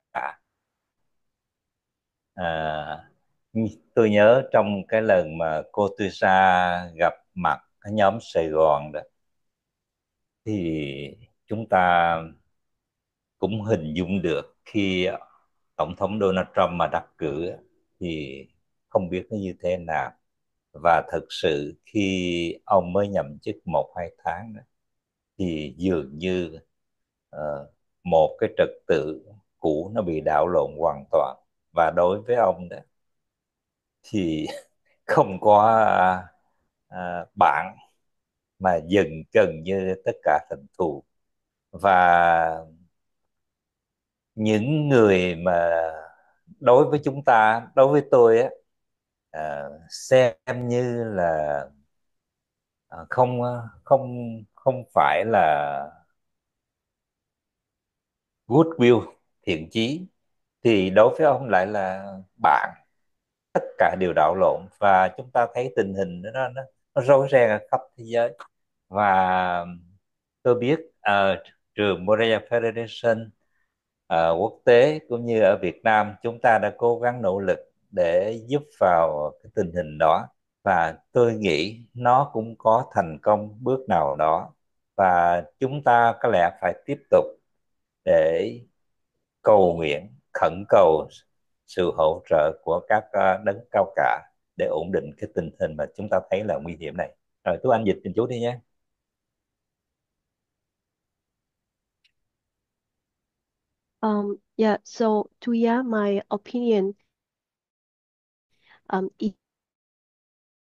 À, tôi nhớ trong cái lần mà cô Tư Sa gặp mặt cái nhóm Sài Gòn đó thì chúng ta cũng hình dung được khi Tổng thống Donald Trump mà đắc cử thì không biết nó như thế nào. Và thực sự khi ông mới nhậm chức 1-2 tháng đó, thì dường như một cái trật tự cũ nó bị đảo lộn hoàn toàn. Và đối với ông đó thì không có bạn mà dần gần như tất cả thành thù. Và những người mà đối với chúng ta, đối với tôi á, xem như là không không không phải là goodwill, thiện chí, thì đối với ông lại là bạn. Tất cả đều đảo lộn và chúng ta thấy tình hình nó rối ren ở khắp thế giới. Và tôi biết trường Montreal Federation quốc tế cũng như ở Việt Nam chúng ta đã cố gắng nỗ lực để giúp vào cái tình hình đó, và tôi nghĩ nó cũng có thành công bước nào đó. Và chúng ta có lẽ phải tiếp tục để cầu nguyện, khẩn cầu sự hỗ trợ của các đấng cao cả để ổn định cái tình hình mà chúng ta thấy là nguy hiểm này. Rồi Tú Anh dịch giùm chú đi nhé. Yeah, so Tuya, my opinion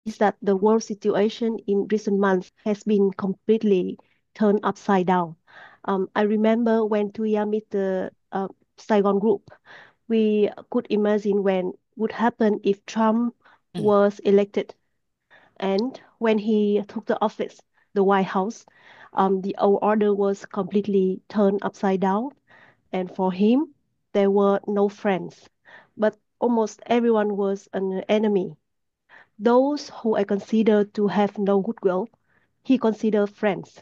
is that the world situation in recent months has been completely turned upside down. I remember when Tuya met the Saigon group, we could imagine when would happen if Trump was elected. And when he took the office, the White House, the old order was completely turned upside down. And for him, there were no friends, but almost everyone was an enemy. Those who I consider to have no goodwill, he considered friends.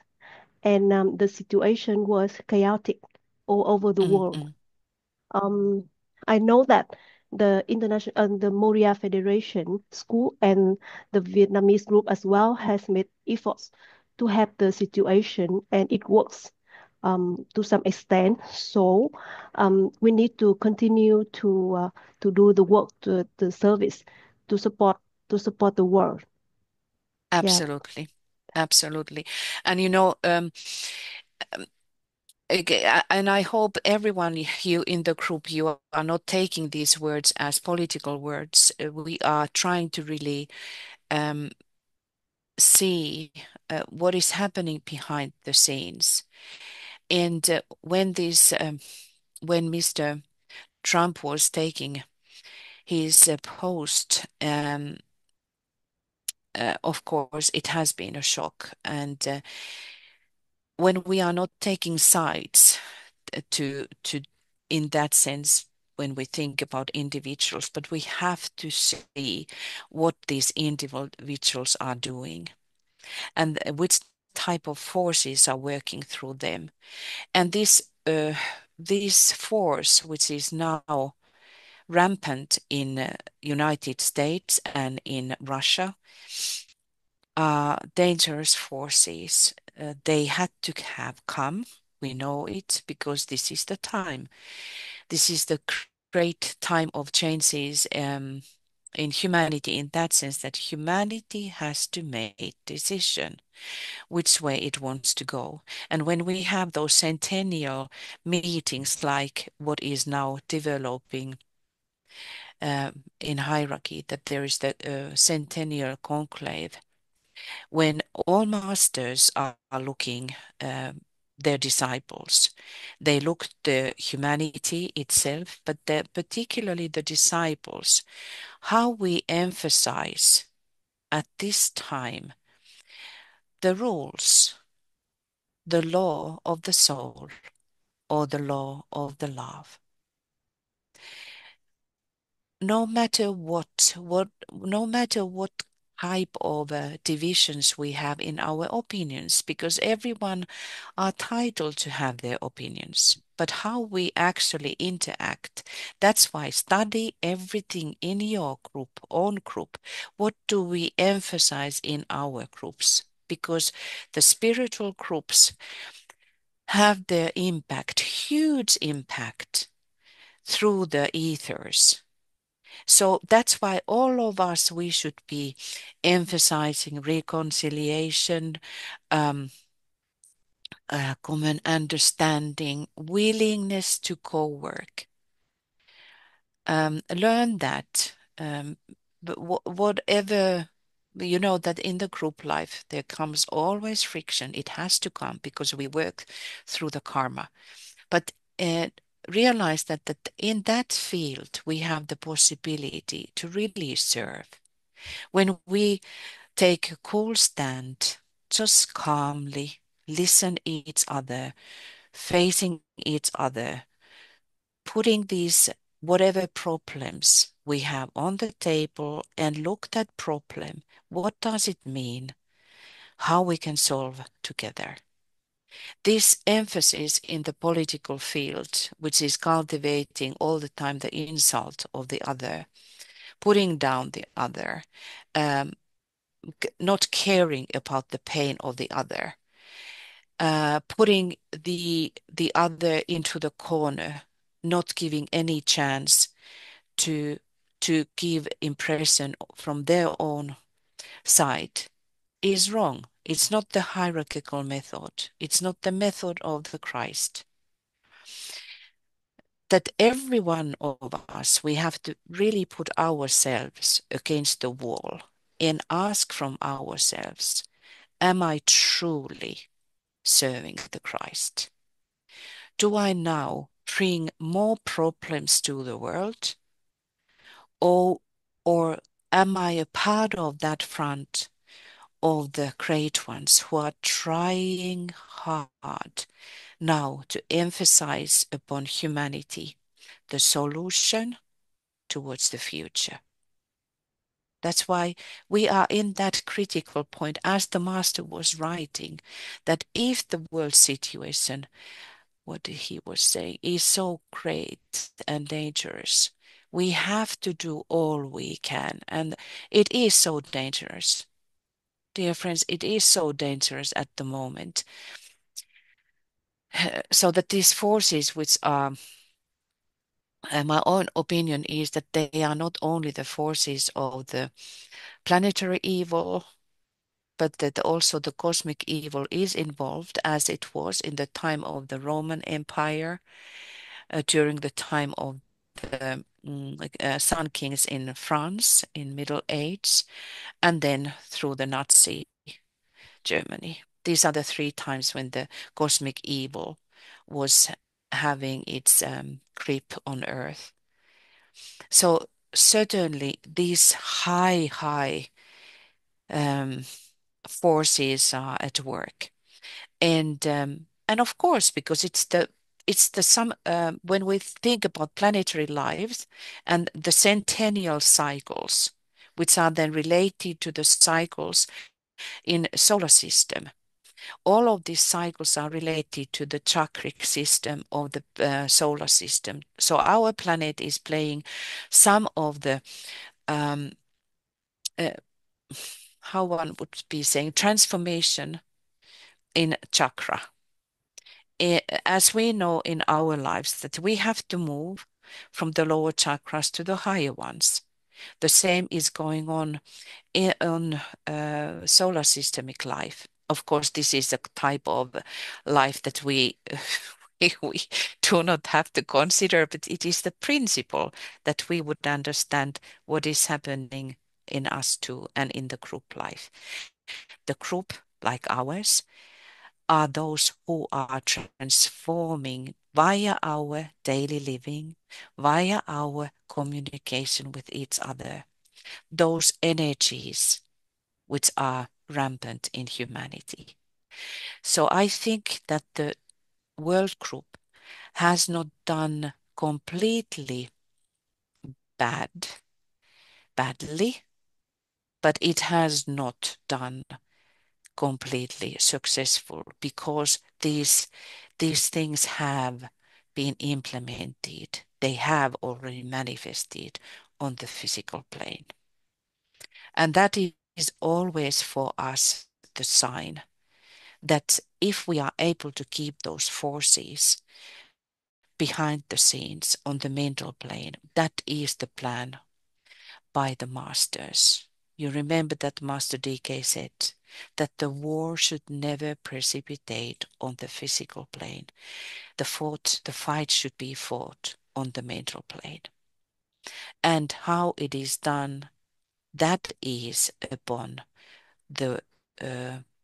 And the situation was chaotic all over the world. Um, I know that the Moria Federation School and the Vietnamese group as well has made efforts to help the situation, and it works to some extent. So we need to continue to do the work, to the service, to support the world. Yeah. Absolutely. Absolutely. And and I hope everyone, you in the group, you are not taking these words as political words. We are trying to really see what is happening behind the scenes. And when Mr. Trump was taking his post, of course, it has been a shock. And when we are not taking sides to in that sense, when we think about individuals, but we have to see what these individuals are doing and which type of forces are working through them. And this force, which is now rampant in United States and in Russia, are dangerous forces. They had to have come. We know it because this is the time. This is the great time of changes in humanity, in that sense that humanity has to make decision which way it wants to go. And when we have those centennial meetings like what is now developing in hierarchy, that there is the centennial conclave when all masters are looking their disciples. They look the humanity itself, but particularly the disciples, how we emphasize at this time the rules, the law of the soul, or the law of the love. No matter no matter what type of divisions we have in our opinions, because everyone are entitled to have their opinions, but how we actually interact. That's why study everything in your group, own group. What do we emphasize in our groups? Because the spiritual groups have their impact, huge impact through the ethers. So that's why all of us, we should be emphasizing reconciliation, common understanding, willingness to co-work. Learn that, but whatever, you know that in the group life, there comes always friction. It has to come because we work through the karma. But realize that in that field, we have the possibility to really serve. When we take a cool stand, just calmly listen each other, facing each other, putting these whatever problems we have on the table and look that problem. What does it mean? How we can solve together. This emphasis in the political field, which is cultivating all the time the insult of the other, putting down the other, not caring about the pain of the other, putting the other into the corner, not giving any chance to give impression from their own side, is wrong. It's not the hierarchical method. It's not the method of the Christ. That every one of us, we have to really put ourselves against the wall and ask from ourselves, am I truly serving the Christ? Do I now bring more problems to the world? Or am I a part of that front of the great ones who are trying hard now to emphasize upon humanity, the solution towards the future? That's why we are in that critical point, as the Master was writing, that if the world situation, what he was saying, is so great and dangerous, we have to do all we can. And it is so dangerous. Dear friends, it is so dangerous at the moment. So that these forces, which are, my own opinion is that they are not only the forces of the planetary evil, but that also the cosmic evil is involved, as it was in the time of the Roman Empire, during the time of the Sun Kings in France in Middle Age, and then through the Nazi Germany. These are the 3 times when the cosmic evil was having its grip on Earth. So certainly these high forces are at work, and of course, because it's the some when we think about planetary lives and the centennial cycles, which are then related to the cycles in solar system. All of these cycles are related to the chakric system of the solar system. So our planet is playing some of the how one would be saying transformation in chakra. As we know in our lives that we have to move from the lower chakras to the higher ones. The same is going on solar systemic life. Of course, this is a type of life that we we do not have to consider, but it is the principle that we would understand what is happening in us too and in the group life. The group, like ours, are those who are transforming via our daily living, via our communication with each other, those energies which are rampant in humanity. So I think that the World Group has not done completely badly, but it has not done completely successful because these things have been implemented. They have already manifested on the physical plane. And that is always for us the sign that if we are able to keep those forces behind the scenes on the mental plane, that is the plan by the masters. You remember that Master DK said that the war should never precipitate on the physical plane. The fight should be fought on the mental plane. And how it is done, that is upon the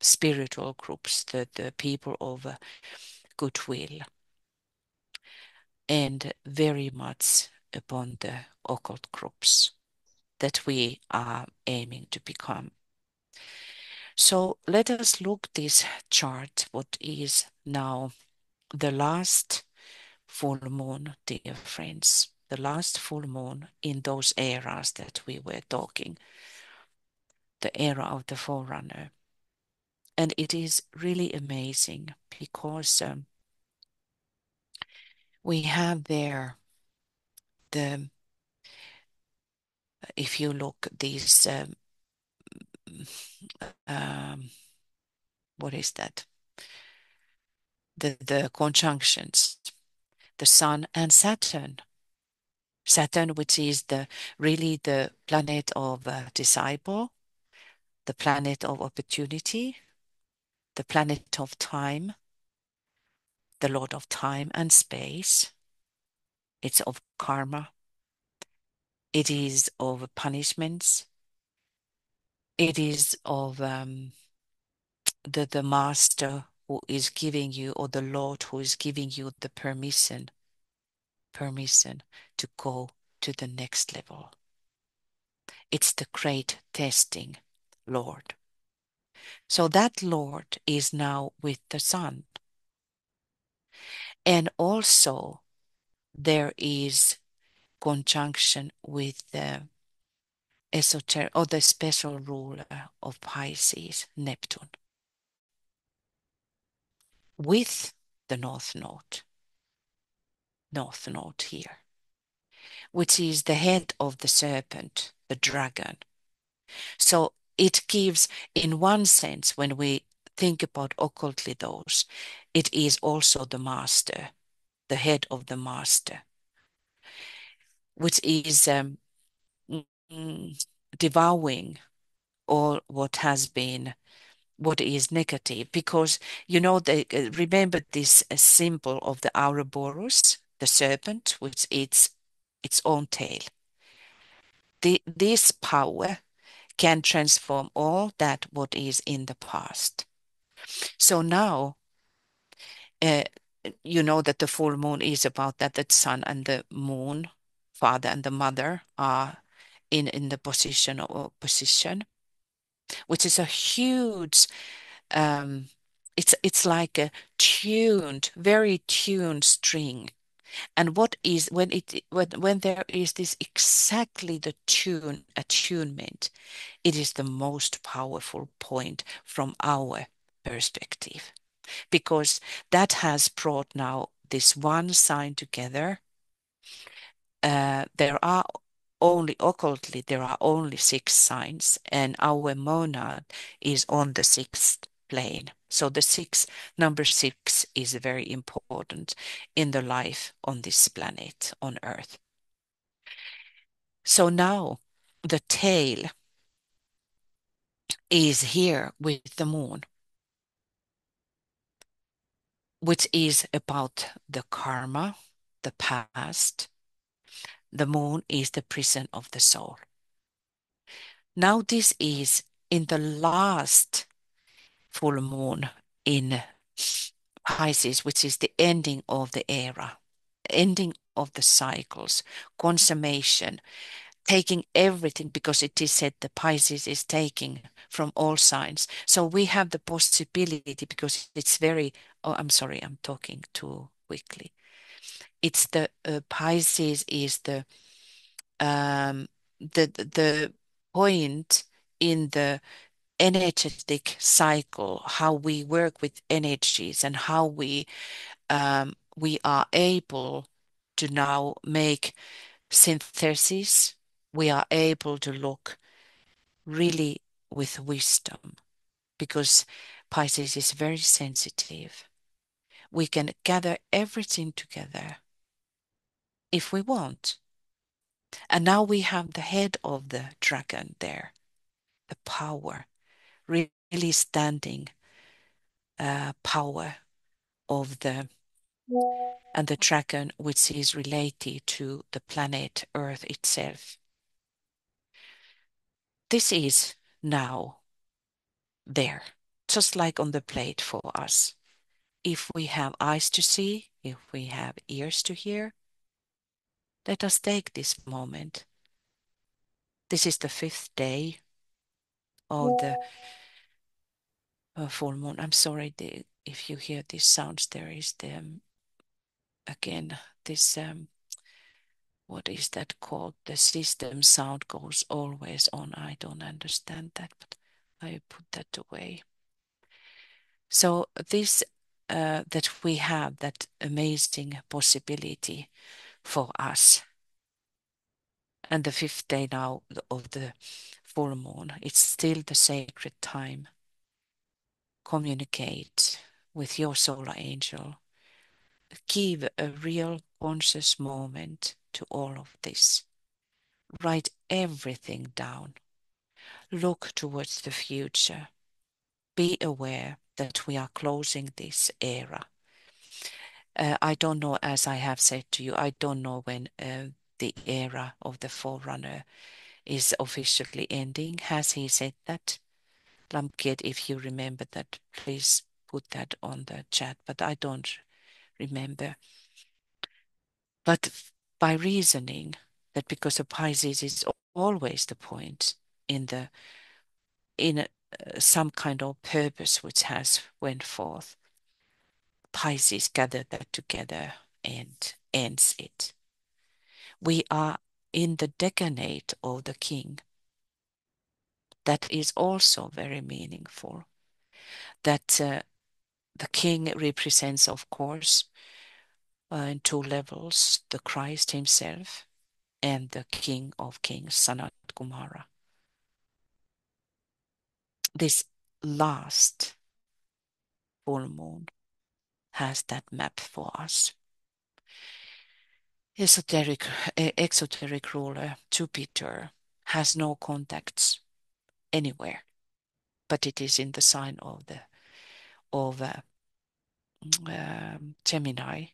spiritual groups, the people of goodwill, and very much upon the occult groups that we are aiming to become. So let us look this chart, what is now the last full moon, dear friends, the last full moon in those eras that we were talking, the era of the Forerunner. And it is really amazing because we have there the, if you look these, what is that? The conjunctions, the Sun and Saturn. Saturn, which is really the planet of disciple, the planet of opportunity, the planet of time, the Lord of time and space. It's of karma. It is of punishments. It is of the master who is giving you, or the Lord who is giving you the permission to go to the next level. It's the great testing Lord. So that Lord is now with the Sun. And also there is conjunction with the esoteric or the special ruler of Pisces, Neptune, with the North Node here, which is the head of the serpent, the dragon. So it gives, in one sense, when we think about occultly those, it is also the master, the head of the master, which is devouring all what is negative, because they remember this symbol of the Ouroboros, the serpent, which eats its own tail. This power can transform all that what is in the past. So now, that the full moon is about that the sun and the moon, father and the mother, are in the position or position, which is a huge it's like a very tuned string. And when there is this exactly the attunement, it is the most powerful point from our perspective, because that has brought now this one sign together. There are only 6 signs, and our monad is on the 6th plane. So number 6 is very important in the life on this planet, on Earth. So now the tail is here with the moon. which is about the karma, the past. The moon is the prison of the soul. Now this is in the last full moon in Pisces, which is the ending of the era, ending of the cycles, consummation, taking everything, because it is said the Pisces is taking from all signs. So we have the possibility, because it's very, oh, I'm sorry, I'm talking too quickly. It's the Pisces is the point in the energetic cycle, how we work with energies and how we are able to now make synthesis. We are able to look really with wisdom, because Pisces is very sensitive. We can gather everything together if we want. And now we have the head of the dragon there, the power, really standing power of the dragon, which is related to the planet Earth itself. This is now there, just like on the plate for us. If we have eyes to see, if we have ears to hear, let us take this moment. This is the 5th day of the full moon. I'm sorry if you hear these sounds. There is again this what is that called? The system sound goes always on. I don't understand that, but I put that away. So this that we have that amazing possibility for us. And the 5th day now of the full moon, it's still the sacred time. Communicate with your solar angel. Give a real conscious moment to all of this. Write everything down. Look towards the future. Be aware that we are closing this era. I don't know, as I have said to you, I don't know when the era of the Forerunner is officially ending. Has he said that? Lampkid, if you remember that, please put that on the chat, but I don't remember. But by reasoning that because of Pisces is always the point in some kind of purpose which has went forth, Pisces gathered that together and ends it. We are in the decade of the king. That is also very meaningful. That the king represents, of course, in 2 levels, the Christ himself and the King of Kings, Sanat Kumara. This last full moon has that map for us. Exoteric ruler Jupiter has no contacts anywhere, but it is in the sign of Gemini,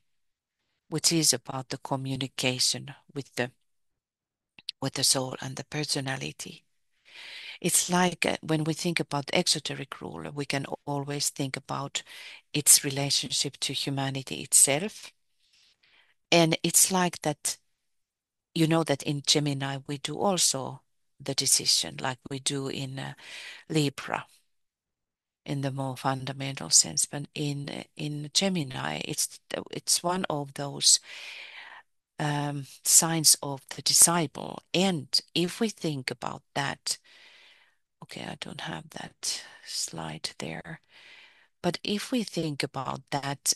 which is about the communication with the soul and the personality. It's like when we think about exoteric ruler, we can always think about its relationship to humanity itself. And it's like that, you know, that in Gemini we do also the decision like we do in Libra in the more fundamental sense. But in Gemini, it's one of those signs of the disciple. And if we think about that, okay, I don't have that slide there. But if we think about that,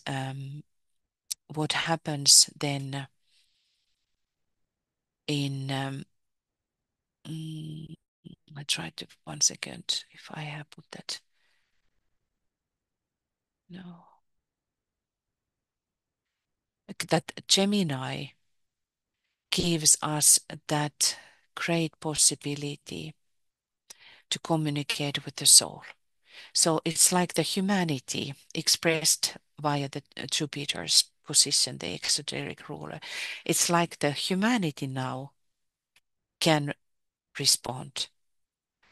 what happens then in, I try to, 1 second, if I have put that, no. That Gemini gives us that great possibility to communicate with the soul. So it's like the humanity expressed via the Jupiter's position, the exoteric ruler. It's like the humanity now can respond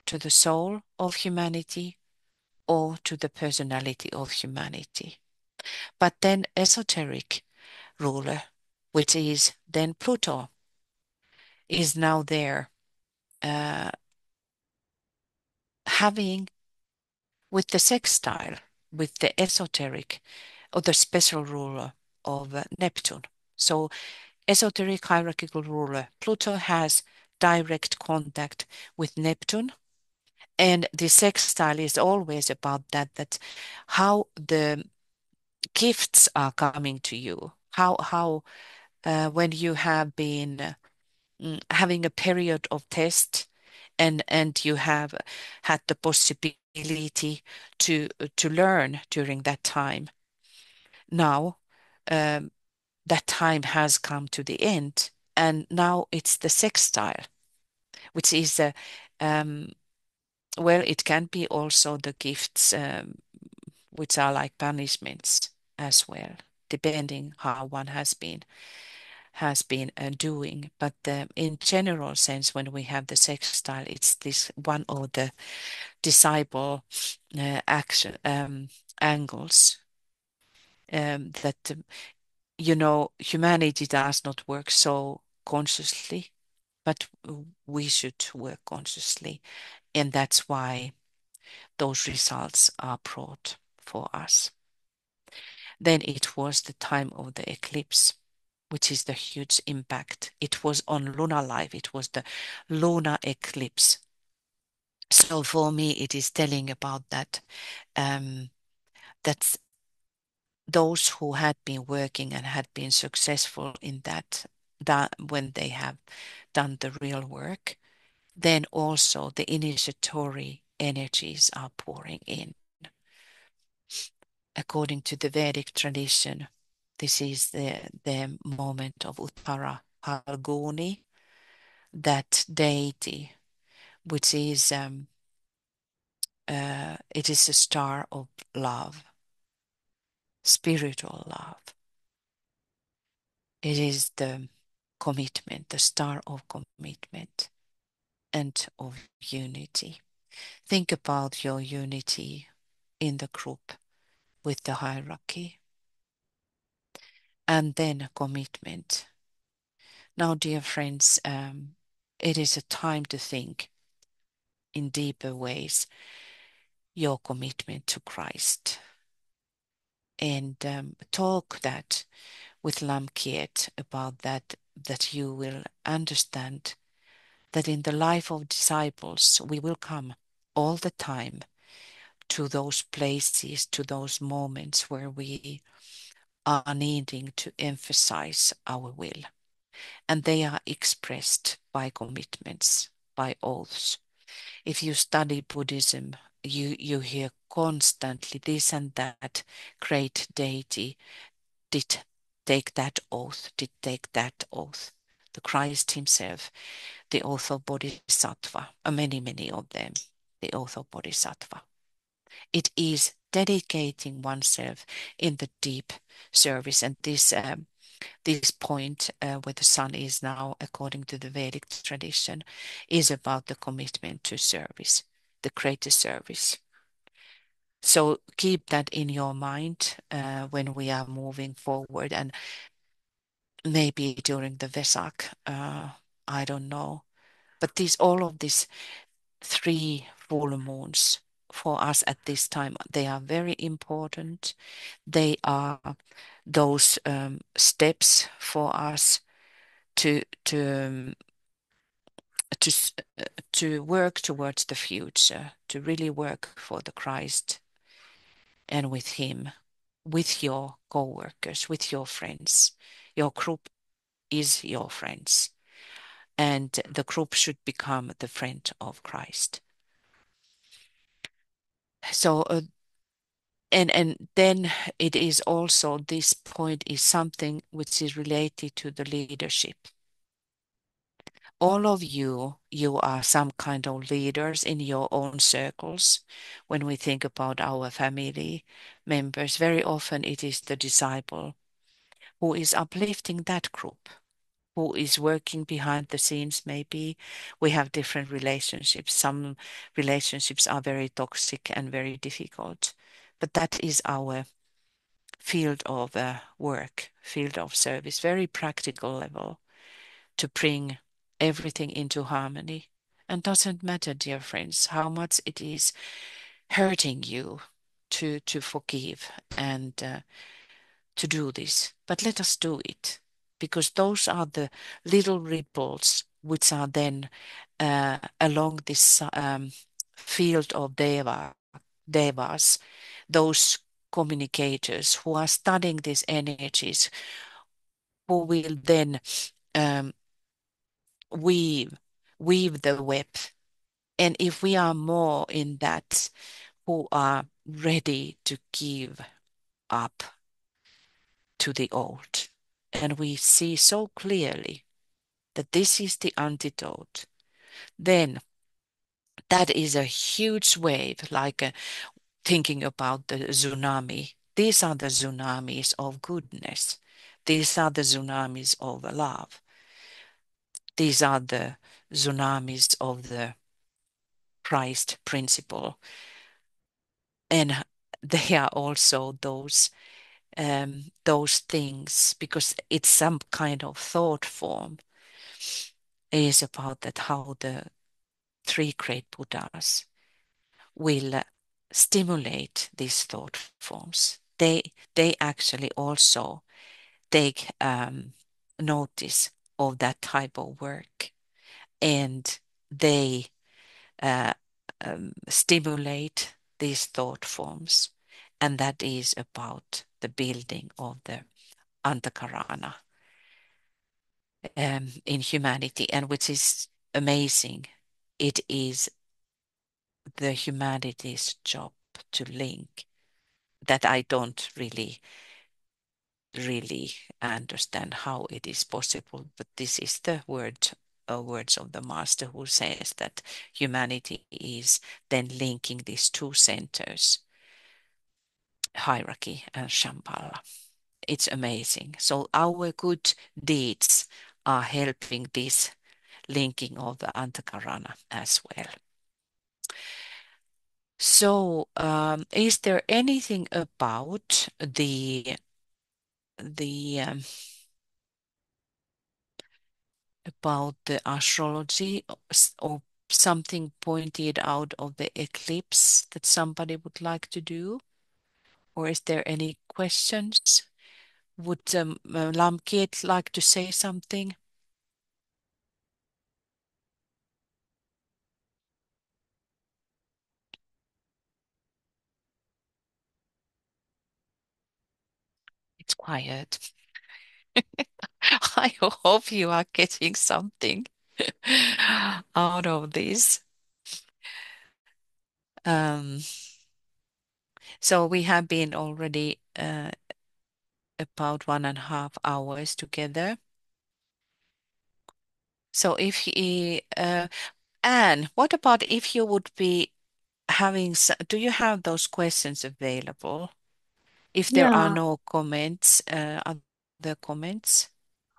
to the soul of humanity or to the personality of humanity. But then esoteric ruler, which is then Pluto, is now there, having with the sextile, with the esoteric or the special ruler of Neptune. So esoteric hierarchical ruler Pluto has direct contact with Neptune, and the sextile is always about that how the gifts are coming to you, how when you have been having a period of test, and you have had the possibility to learn during that time. Now that time has come to the end, and now it's the sextile, which is well, it can be also the gifts which are like punishments as well, depending how one has been doing. But in general sense, when we have the sextile, it's this one of the disciple action angles that humanity does not work so consciously, but we should work consciously, and that's why those results are brought for us. Then it was the time of the eclipse, which is the huge impact. It was on lunar life. It was the lunar eclipse. So for me, it is telling about that, that's those who had been working and had been successful in that when they have done the real work, then also the initiatory energies are pouring in. According to the Vedic tradition, this is the moment of Uttara Phalguni, that deity, which is it is a star of love, spiritual love. It is the commitment, the star of commitment and of unity. Think about your unity in the group with the hierarchy, and then commitment. Now, dear friends, it is a time to think in deeper ways your commitment to Christ, and talk that with Lamkiet about that you will understand that in the life of disciples we will come all the time to those places, to those moments where we are needing to emphasize our will, and they are expressed by commitments, by oaths. If you study Buddhism, you hear constantly this and that great deity did take that oath, did take that oath. The Christ himself, the oath of Bodhisattva, many of them, the oath of Bodhisattva. It is dedicating oneself in the deep service, and this point where the sun is now, according to the Vedic tradition, is about the commitment to service, the greater service. So keep that in your mind when we are moving forward, and maybe during the Vesak, I don't know. But all of these 3 full moons for us at this time, they are very important. They are those steps for us to work towards the future, to really work for the Christ and with him, with your co-workers, with your friends. Your group is your friends, and the group should become the friend of Christ. So and then it is also, this point is something which is related to the leadership. all of you, you are some kind of leaders in your own circles. When we think about our family members, very often it is the disciple who is uplifting that group, who is working behind the scenes. Maybe we have different relationships. Some relationships are very toxic and very difficult, but that is our field of work, field of service, very practical level to bring everything into harmony. And doesn't matter, dear friends, how much it is hurting you to forgive and to do this. But let us do it, because those are the little ripples which are then along this field of devas, those communicators who are studying these energies, who will then um, weave weave the web. And if we are more in that, who are ready to give up to the old, and we see so clearly that this is the antidote, then that is a huge wave, like thinking about the tsunami. These are the tsunamis of goodness. These are the tsunamis of love. These are the tsunamis of the Christ principle. And they are also those things, because it's some kind of thought form, is about that how the three great Buddhas will stimulate these thought forms. They actually also take notice of that type of work, and they uh, stimulate these thought forms, and that is about the building of the Antakarana in humanity, and which is amazing. It is the humanity's job to link that. I don't really understand how it is possible, but this is the words of the master, who says that humanity is then linking these two centers, hierarchy and Shambhala. It's amazing. So our good deeds are helping this linking of the Antakarana as well. So, is there anything about the about the astrology, or something pointed out of the eclipse that somebody would like to do? Or is there any questions? Would Lamkeet like to say something? It's quiet. I hope you are getting something out of this. Um, so we have been already about 1.5 hours together. So if he, Anne, what about if you would be having, do you have those questions available? If there are Yeah, no comments, other comments?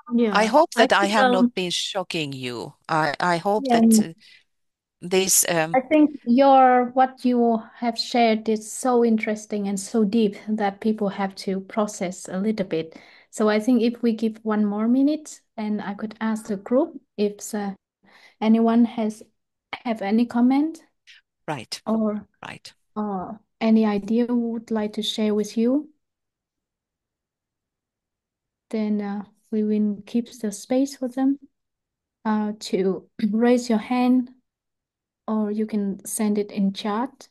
I yeah. hope I that I think have not been shocking you. I hope yeah, that this, I think your what you have shared is so interesting and so deep that people have to process a little bit. So I think if we give 1 more minute, and I could ask the group if anyone has have any comment right, or right. any idea would like to share with you, then we will keep the space for them to raise your hand, or you can send it in chat.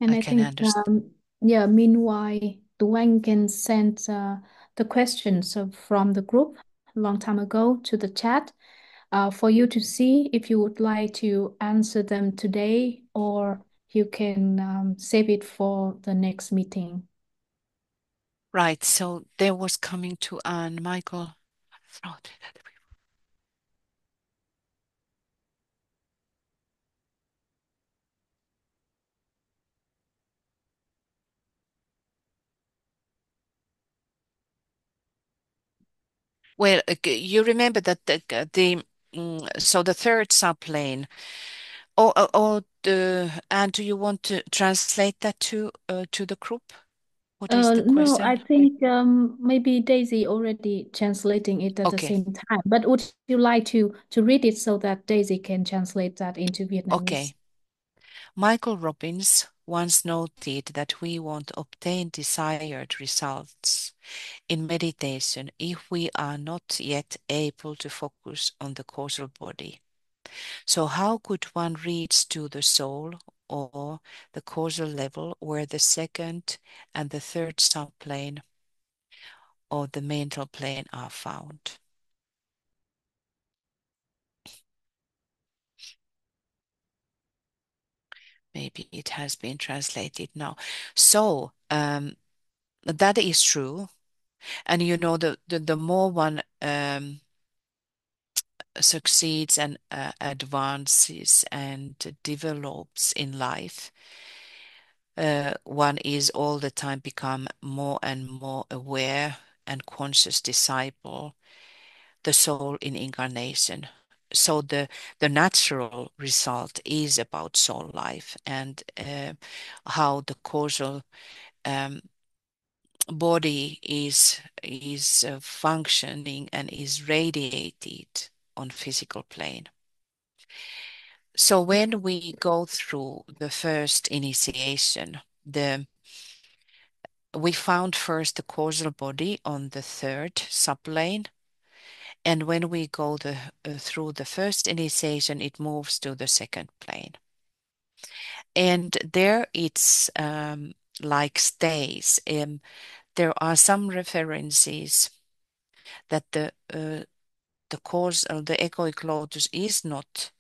And I I can think, understand. yeah, meanwhile, Duane can send the questions from the group a long time ago to the chat for you to see if you would like to answer them today, or you can save it for the next meeting. Right. So there was coming to Anne, Michael. Throat. Well, you remember that so the third subplane, and do you want to translate that to the group? What is the No, I question? think maybe Daisy already translating it at the Okay, same time. But would you like to read it so that Daisy can translate that into Vietnamese? okay. Michael Robbins once noted that we won't obtain desired results in meditation if we are not yet able to focus on the causal body. So how could one reach to the soul or the causal level where the second and the third subplane or the mental plane are found? Maybe it has been translated now. So that is true. And you know, the more one succeeds and advances and develops in life, one is all the time become more and more aware and conscious disciple, the soul in incarnation. So the natural result is about soul life and how the causal um, body is functioning and is radiated on physical plane. So when we go through the first initiation, we found first the causal body on the third subplane, and when we go through the first initiation, it moves to the second plane, and there it's like stays. There are some references that the cause of the egoic lotus is not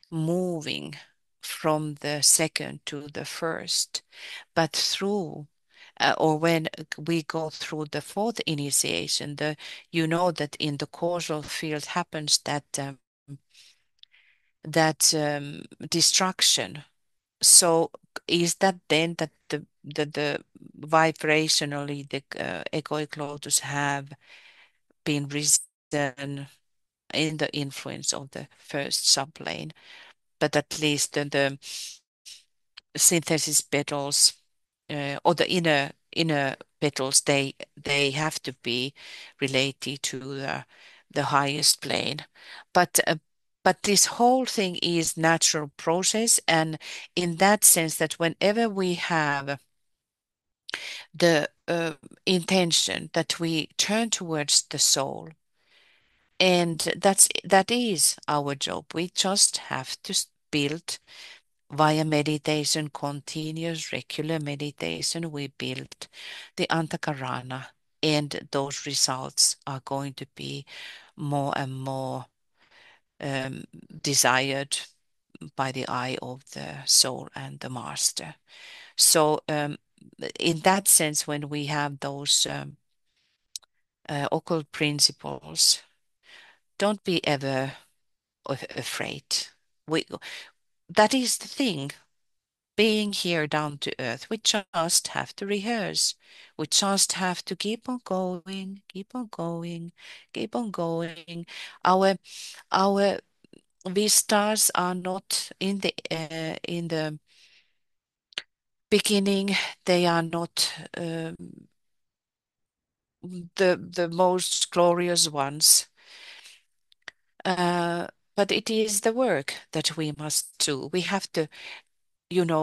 moving from the second to the first, but through or when we go through the fourth initiation, you know that in the causal field happens that destruction. So is that then that the vibrationally the egoic lotus have been risen in the influence of the first subplane, but at least the synthesis petals or the inner petals they have to be related to the highest plane, but this whole thing is natural process, and in that sense that whenever we have the intention that we turn towards the soul, and that is our job. We just have to build via meditation, continuous regular meditation, we build the antakarana, and those results are going to be more and more desired by the eye of the soul and the master. So in that sense, when we have those occult principles, don't be ever afraid. We, that is the thing. Being here down to earth, we just have to rehearse. We just have to keep on going, keep on going, keep on going. Our vistas are not in the beginning. They are not the most glorious ones. But it is the work that we must do. We have to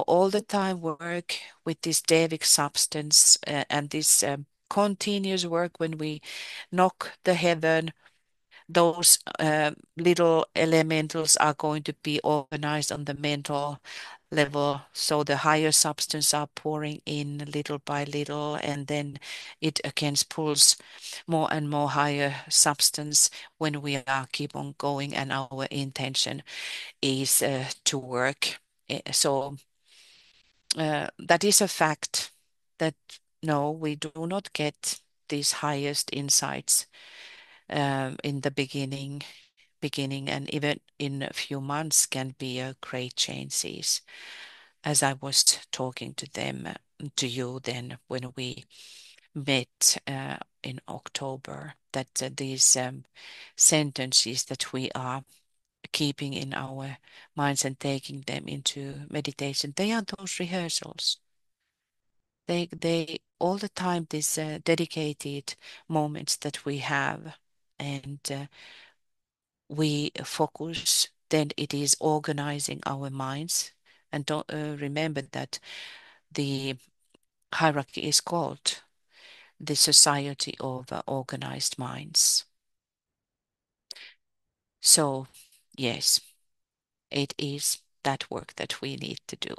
all the time work with this Devic substance and this continuous work when we knock the heaven, those little elementals are going to be organized on the mental level. So the higher substance are pouring in little by little, and then it again pulls more and more higher substance when we are keep on going, and our intention is to work. So that is a fact that no, we do not get these highest insights in the beginning, and even in a few months can be a great changes. As I was talking to them, to you then when we met in October, that these sentences that we are keeping in our minds and taking them into meditation, they are those rehearsals. They all the time these dedicated moments that we have, and we focus. Then it is organizing our minds, and don't remember that the hierarchy is called the Society of Organized Minds. So yes, it is that work that we need to do.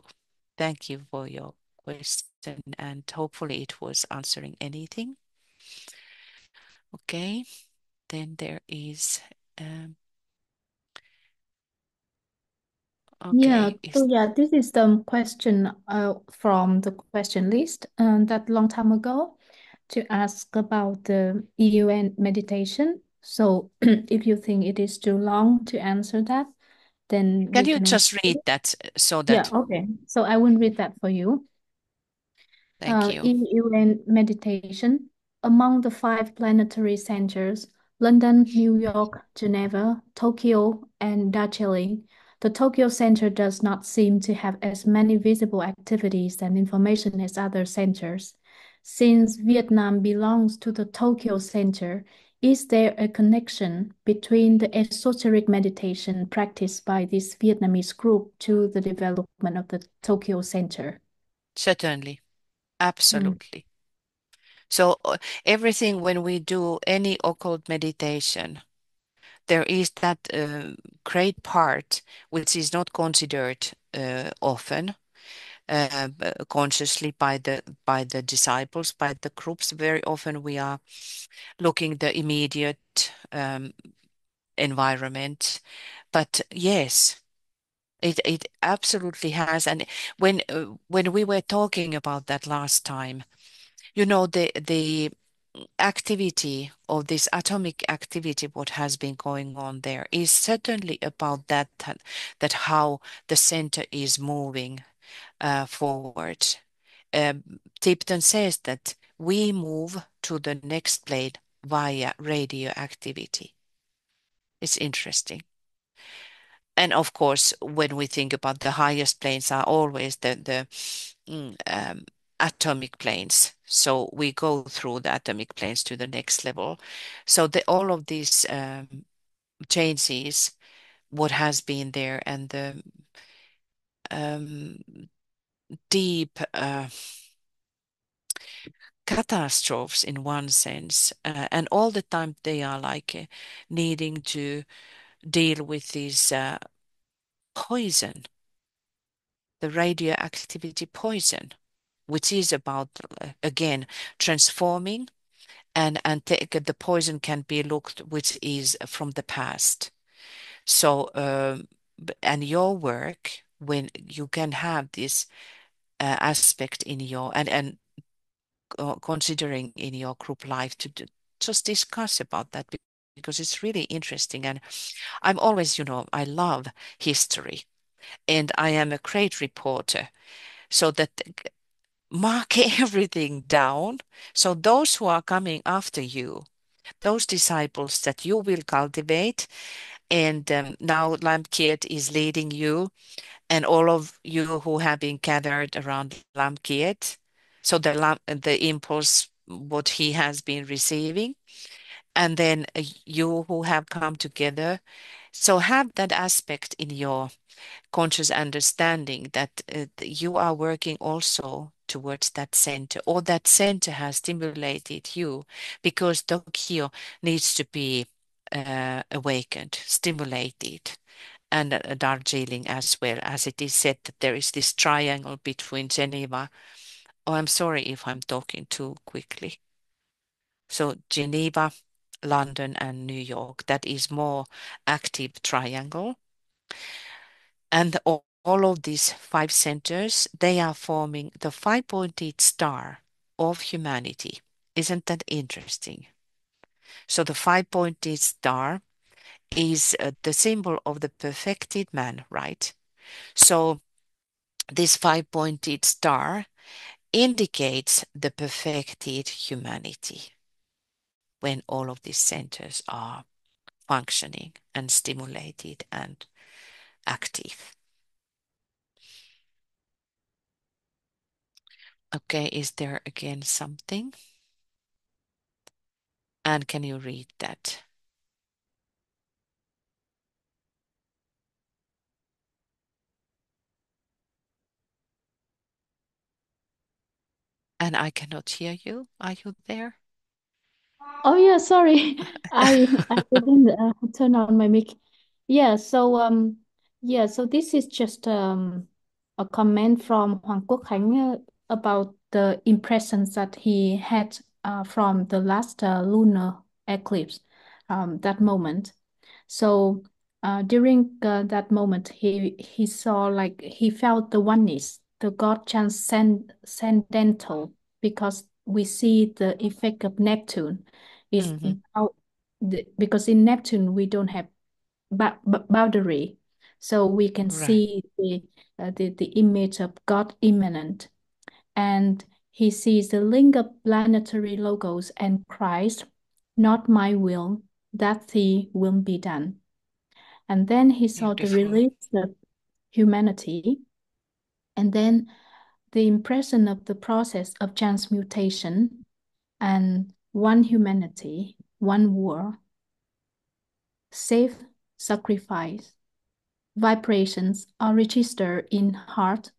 Thank you for your question, and hopefully it was answering anything. Okay, then there is Yeah, okay, so yeah, this is the question from the question list that long time ago to ask about the EUN meditation. So if you think it is too long to answer that, then can we you can answer just read it. that so Yeah, that okay. So I will read that for you. thank you. EUN meditation. Among the five planetary centers, London, New York, Geneva, Tokyo, and Darjeeling, the Tokyo Center does not seem to have as many visible activities and information as other centers. Since Vietnam belongs to the Tokyo Center, is there a connection between the esoteric meditation practiced by this Vietnamese group to the development of the Tokyo Center? Certainly, Mm. absolutely. So everything when we do any occult meditation, there is that great part which is not considered often consciously by the disciples, by the groups. Very often we are looking the immediate environment, but yes, it absolutely has. And when we were talking about that last time, you know, the activity of this atomic activity, what has been going on there, is certainly about that how the center is moving forward. Tipton says that we move to the next plane via radioactivity. It's interesting. And of course, when we think about the highest planes are always the atomic planes. So we go through the atomic planes to the next level. So all of these changes, what has been there, and the um, deep catastrophes in one sense, and all the time they are like needing to deal with this poison, the radioactivity poison, which is about again transforming, and the poison can be looked which is from the past. So and your work, when you can have this aspect in your and considering in your group life to just discuss about that, because it's really interesting. And I'm always, I love history, and I am a great reporter, so that mark everything down. So those who are coming after you, those disciples that you will cultivate, and now Lamkiet is leading you, and all of you who have been gathered around Lamkiet. So the impulse, what he has been receiving, and then you who have come together. So have that aspect in your conscious understanding that you are working also towards that center, or that center has stimulated you, because Tokyo needs to be awakened, stimulated. and Darjeeling as well, as it is said that there is this triangle between Geneva. Oh, I'm sorry if I'm talking too quickly. So Geneva, London, and New York, that is more active triangle. And all of these 5 centers, they are forming the 5-pointed star of humanity. Isn't that interesting? So the 5-pointed star is the symbol of the perfected man, right? So this 5-pointed star indicates the perfected humanity when all of these centers are functioning and stimulated and active. Okay, is there again something? And can you read that? And I cannot hear you. Are you there? Oh yeah, sorry. I didn't turn on my mic. Yeah, so so this is just a comment from Hoàng Quốc Khánh about the impressions that he had from the last lunar eclipse, that moment. So during that moment, he saw, like, he felt the oneness, the God transcendental, because we see the effect of Neptune is Mm-hmm. because in Neptune we don't have boundary, so we can Right. see the image of God immanent, and he sees the link of planetary logos and Christ, not my will, that the will be done. And then he saw the Beautiful. release of humanity, and then the impression of the process of transmutation, and one humanity, one war, safe sacrifice. Vibrations are registered in heart,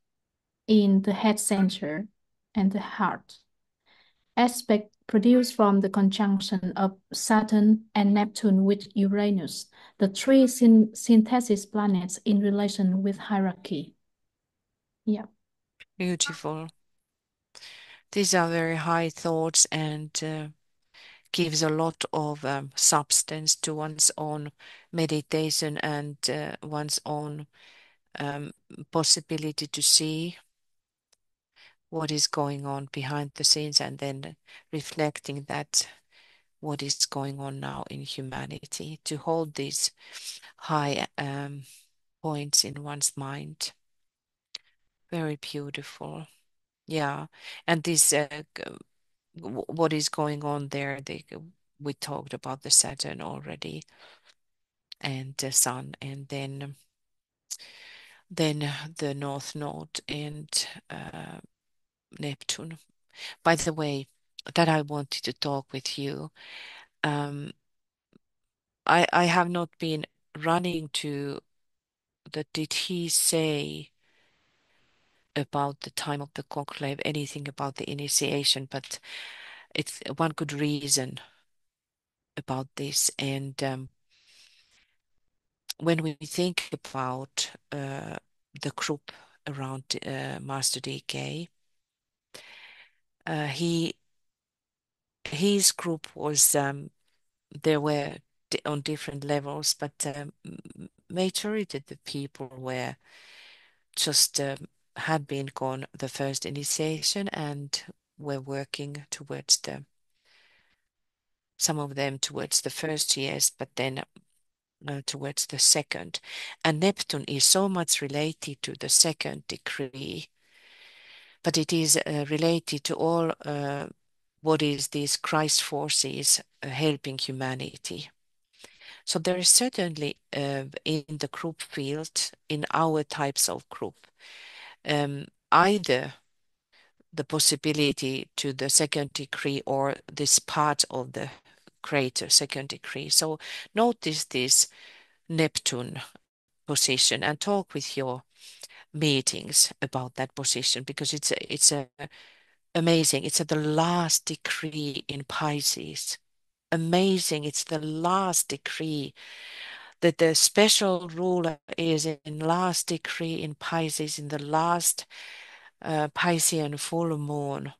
in the head center and the heart. Aspect produced from the conjunction of Saturn and Neptune with Uranus, the three synthesis planets in relation with hierarchy. Yeah. Beautiful. These are very high thoughts and gives a lot of substance to one's own meditation and one's own possibility to see what is going on behind the scenes, and then reflecting that what is going on now in humanity, to hold these high points in one's mind. Very beautiful. Yeah. And this what is going on there, we talked about the Saturn already, and the Sun, and then the North Node and Neptune. By the way, that I wanted to talk with you. Um, I have not been running to the, did he say about the time of the conclave anything about the initiation? But it's one good reason about this. And when we think about the group around Master DK, he his group was there were on different levels, but majority of the people were just had been gone the first initiation and were working towards some of them towards the first years, but then towards the second. And Neptune is so much related to the second degree, but it is related to all what is these Christ forces helping humanity. So there is certainly in the group field, in our types of group, either the possibility to the second degree or this part of the greater second degree. So notice this Neptune position and talk with your meetings about that position, because it's a amazing. It's at the last degree in Pisces. Amazing. It's the last degree that the special ruler is in last degree in Pisces in the last Piscean full moon.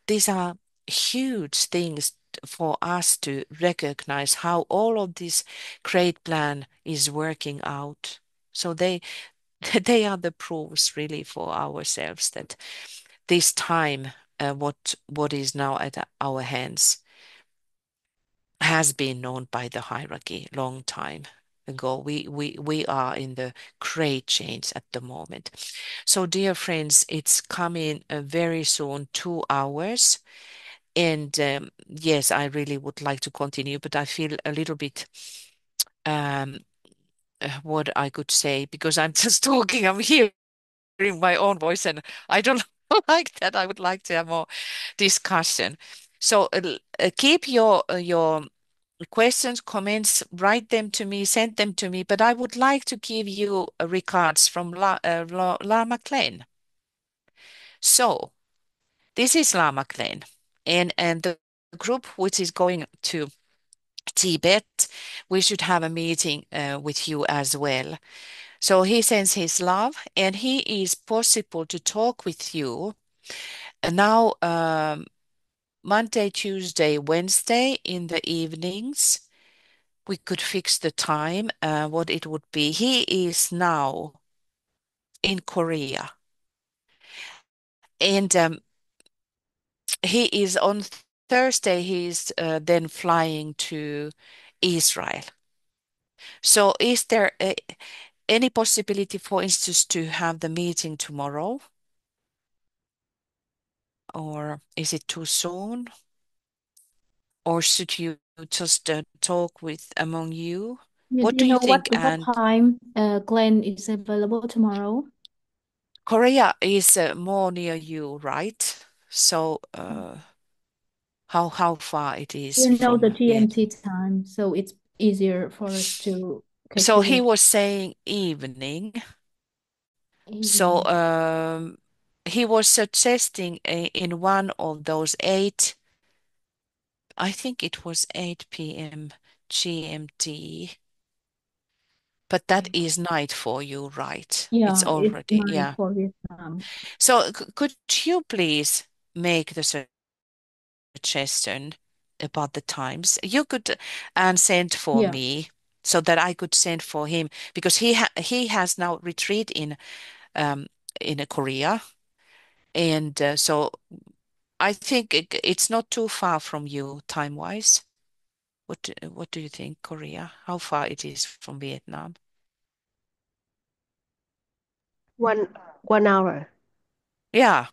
These are huge things for us to recognize how all of this great plan is working out. So they they are the proofs really for ourselves that this time, what is now at our hands has been known by the hierarchy long time ago. We are in the great change at the moment. So, dear friends, it's coming very soon, 2 hours. And yes, I really would like to continue, but I feel a little bit um, what I could say because I'm just talking, I'm hearing my own voice, and I don't like that. I would like to have more discussion. So keep your questions, comments, write them to me, send them to me. But I would like to give you regards from Lama Klein. So this is Lama Klein, and the group which is going to Tibet, we should have a meeting with you as well. So he sends his love, and he is possible to talk with you now. Monday, Tuesday, Wednesday in the evenings. We could fix the time, what it would be. He is now in Korea, and he is on Thursday. He's then flying to Israel. So, is there any possibility, for instance, to have the meeting tomorrow, or is it too soon? Or should you just talk with among you? You, What you do you know think? what And time Glenn is available tomorrow? Korea is more near you, right? So how far it is You know the from Vietnam? GMT time, so it's easier for us to So he calculate was saying evening. So evening. he was suggesting in one of those eight, I think it was 8 p.m. GMT, but that is night for you, right? It's Yeah, it's already, night yeah. for Vietnam. So could you please make the suggestion about the times? You could and send for Yeah. me so that I could send for him because he has now retreat um in Korea, and so I think it's not too far from you time-wise. What do you think, Korea? How far it is from Vietnam? 1 hour. Yeah,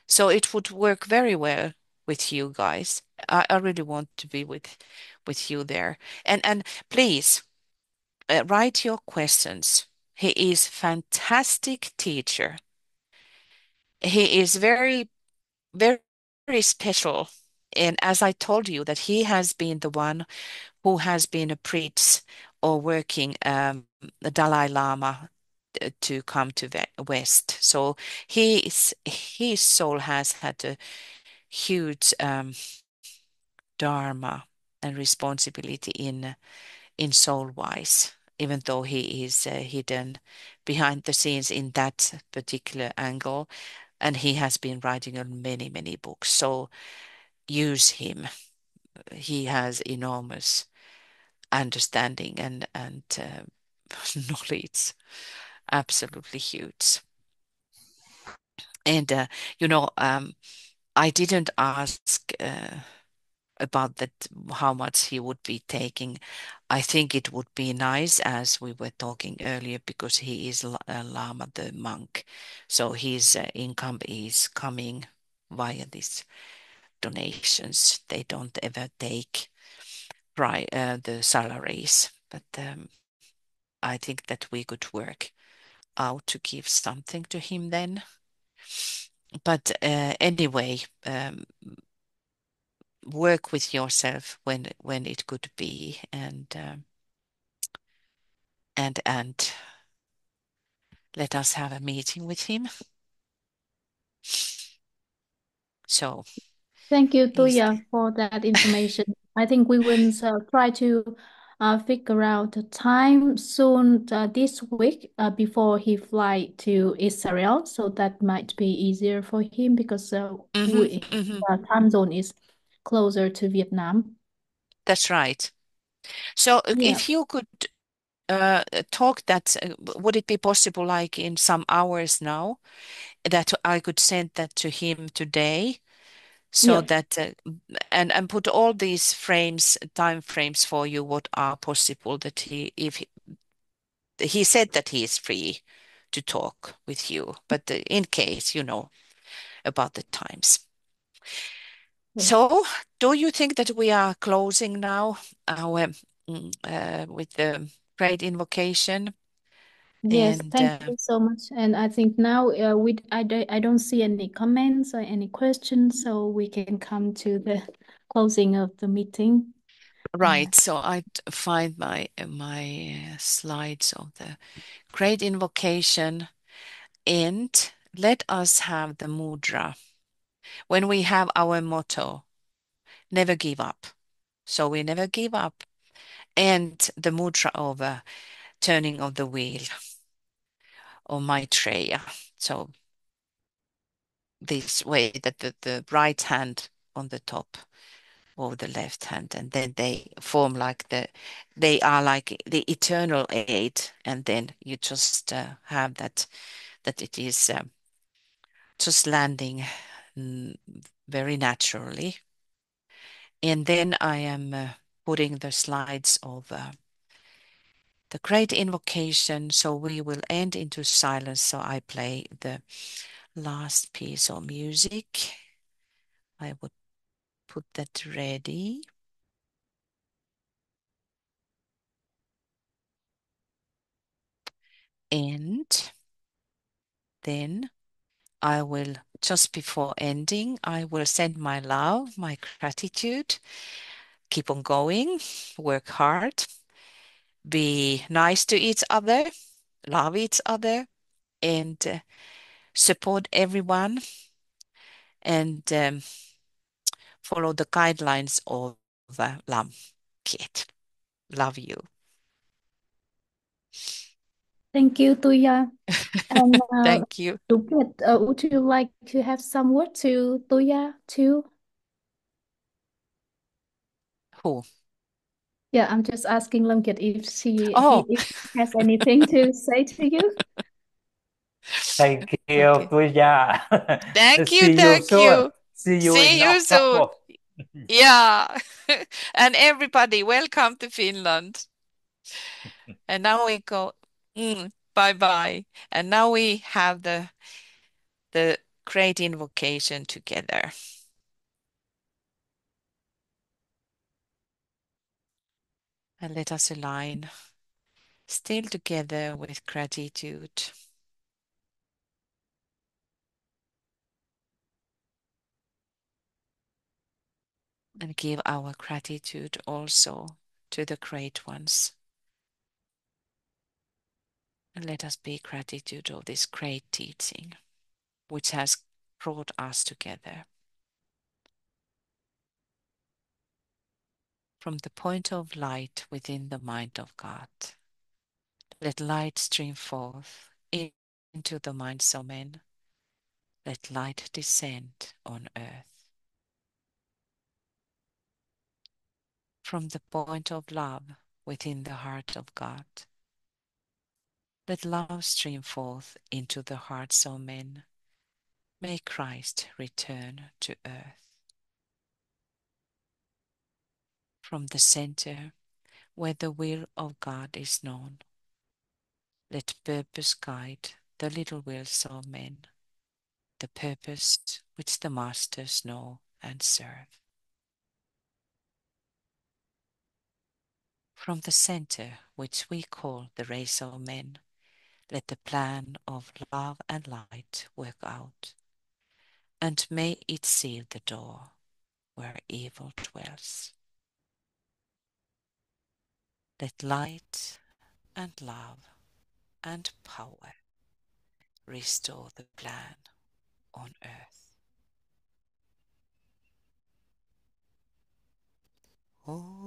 so it would work very well with you guys. I really want to be with you there. And please write your questions. He is fantastic teacher. He is very special. And as I told you that he has been the one who has been a priest or working the Dalai Lama to come to the West. So his soul has had a huge dharma and responsibility in soul wise, even though he is hidden behind the scenes in that particular angle. And he has been writing on many books. So use him. He has enormous understanding and knowledge, absolutely huge. And I didn't ask about that how much he would be taking. I think it would be nice, as we were talking earlier, because he is Lama the monk, so his income is coming via these donations. They don't ever take the salaries, but I think that we could work out to give something to him then. But anyway, work with yourself when it could be, and let us have a meeting with him. So Thank you, he's Tuya, for that information. I think we will try to figure out the time soon this week before he fly to Israel. So that might be easier for him because time zone is closer to Vietnam. That's right. So Yeah. if you could talk that, would it be possible, like in some hours now, that I could send that to him today, so Yeah. that and put all these time frames for you, what are possible, that he said that he is free to talk with you, but in case you know about the times. Okay. So, do you think that we are closing now our with the great invocation? Yes, And thank you so much. And I think now I don't see any comments or any questions, so we can come to the closing of the meeting. right, so I find my slides of the great invocation, and let us have the mudra. When we have our motto, never give up. So we never give up. And the mudra of turning of the wheel or Maitreya. So this way, that the right hand on the top of the left hand, and then they form like they are like the eternal aid, and then you just have that it is just landing very naturally. And then I am putting the slides of the great invocation. So we will end into silence. So I play the last piece of music. I would put that ready. And then I will, just before ending, I will send my love, my gratitude. Keep on going, work hard, be nice to each other, love each other, and support everyone, and follow the guidelines of Lam Kiet. Love you. Thank you, Tuya. And Thank you. Lupit, would you like to have some word to Tuya too? Who? Yeah, I'm just asking Lamkit if Oh, if she has anything to say to you. Thank you, okay. Tuya. Thank you. See you Thank soon. you. See you in See you soon. October. Yeah. And everybody, welcome to Finland. And now we go, bye bye. And now we have the great invocation together. And let us align still together with gratitude. And give our gratitude also to the great ones. And let us be gratitude of this great teaching, which has brought us together. From the point of light within the mind of God, let light stream forth into the minds of men. Let light descend on earth. From the point of love within the heart of God, let love stream forth into the hearts of men. May Christ return to earth. From the center where the will of God is known, let purpose guide the little wills of men, the purpose which the masters know and serve. From the center which we call the race of men, let the plan of love and light work out, and may it seal the door where evil dwells. Let light and love and power restore the plan on earth. Oh.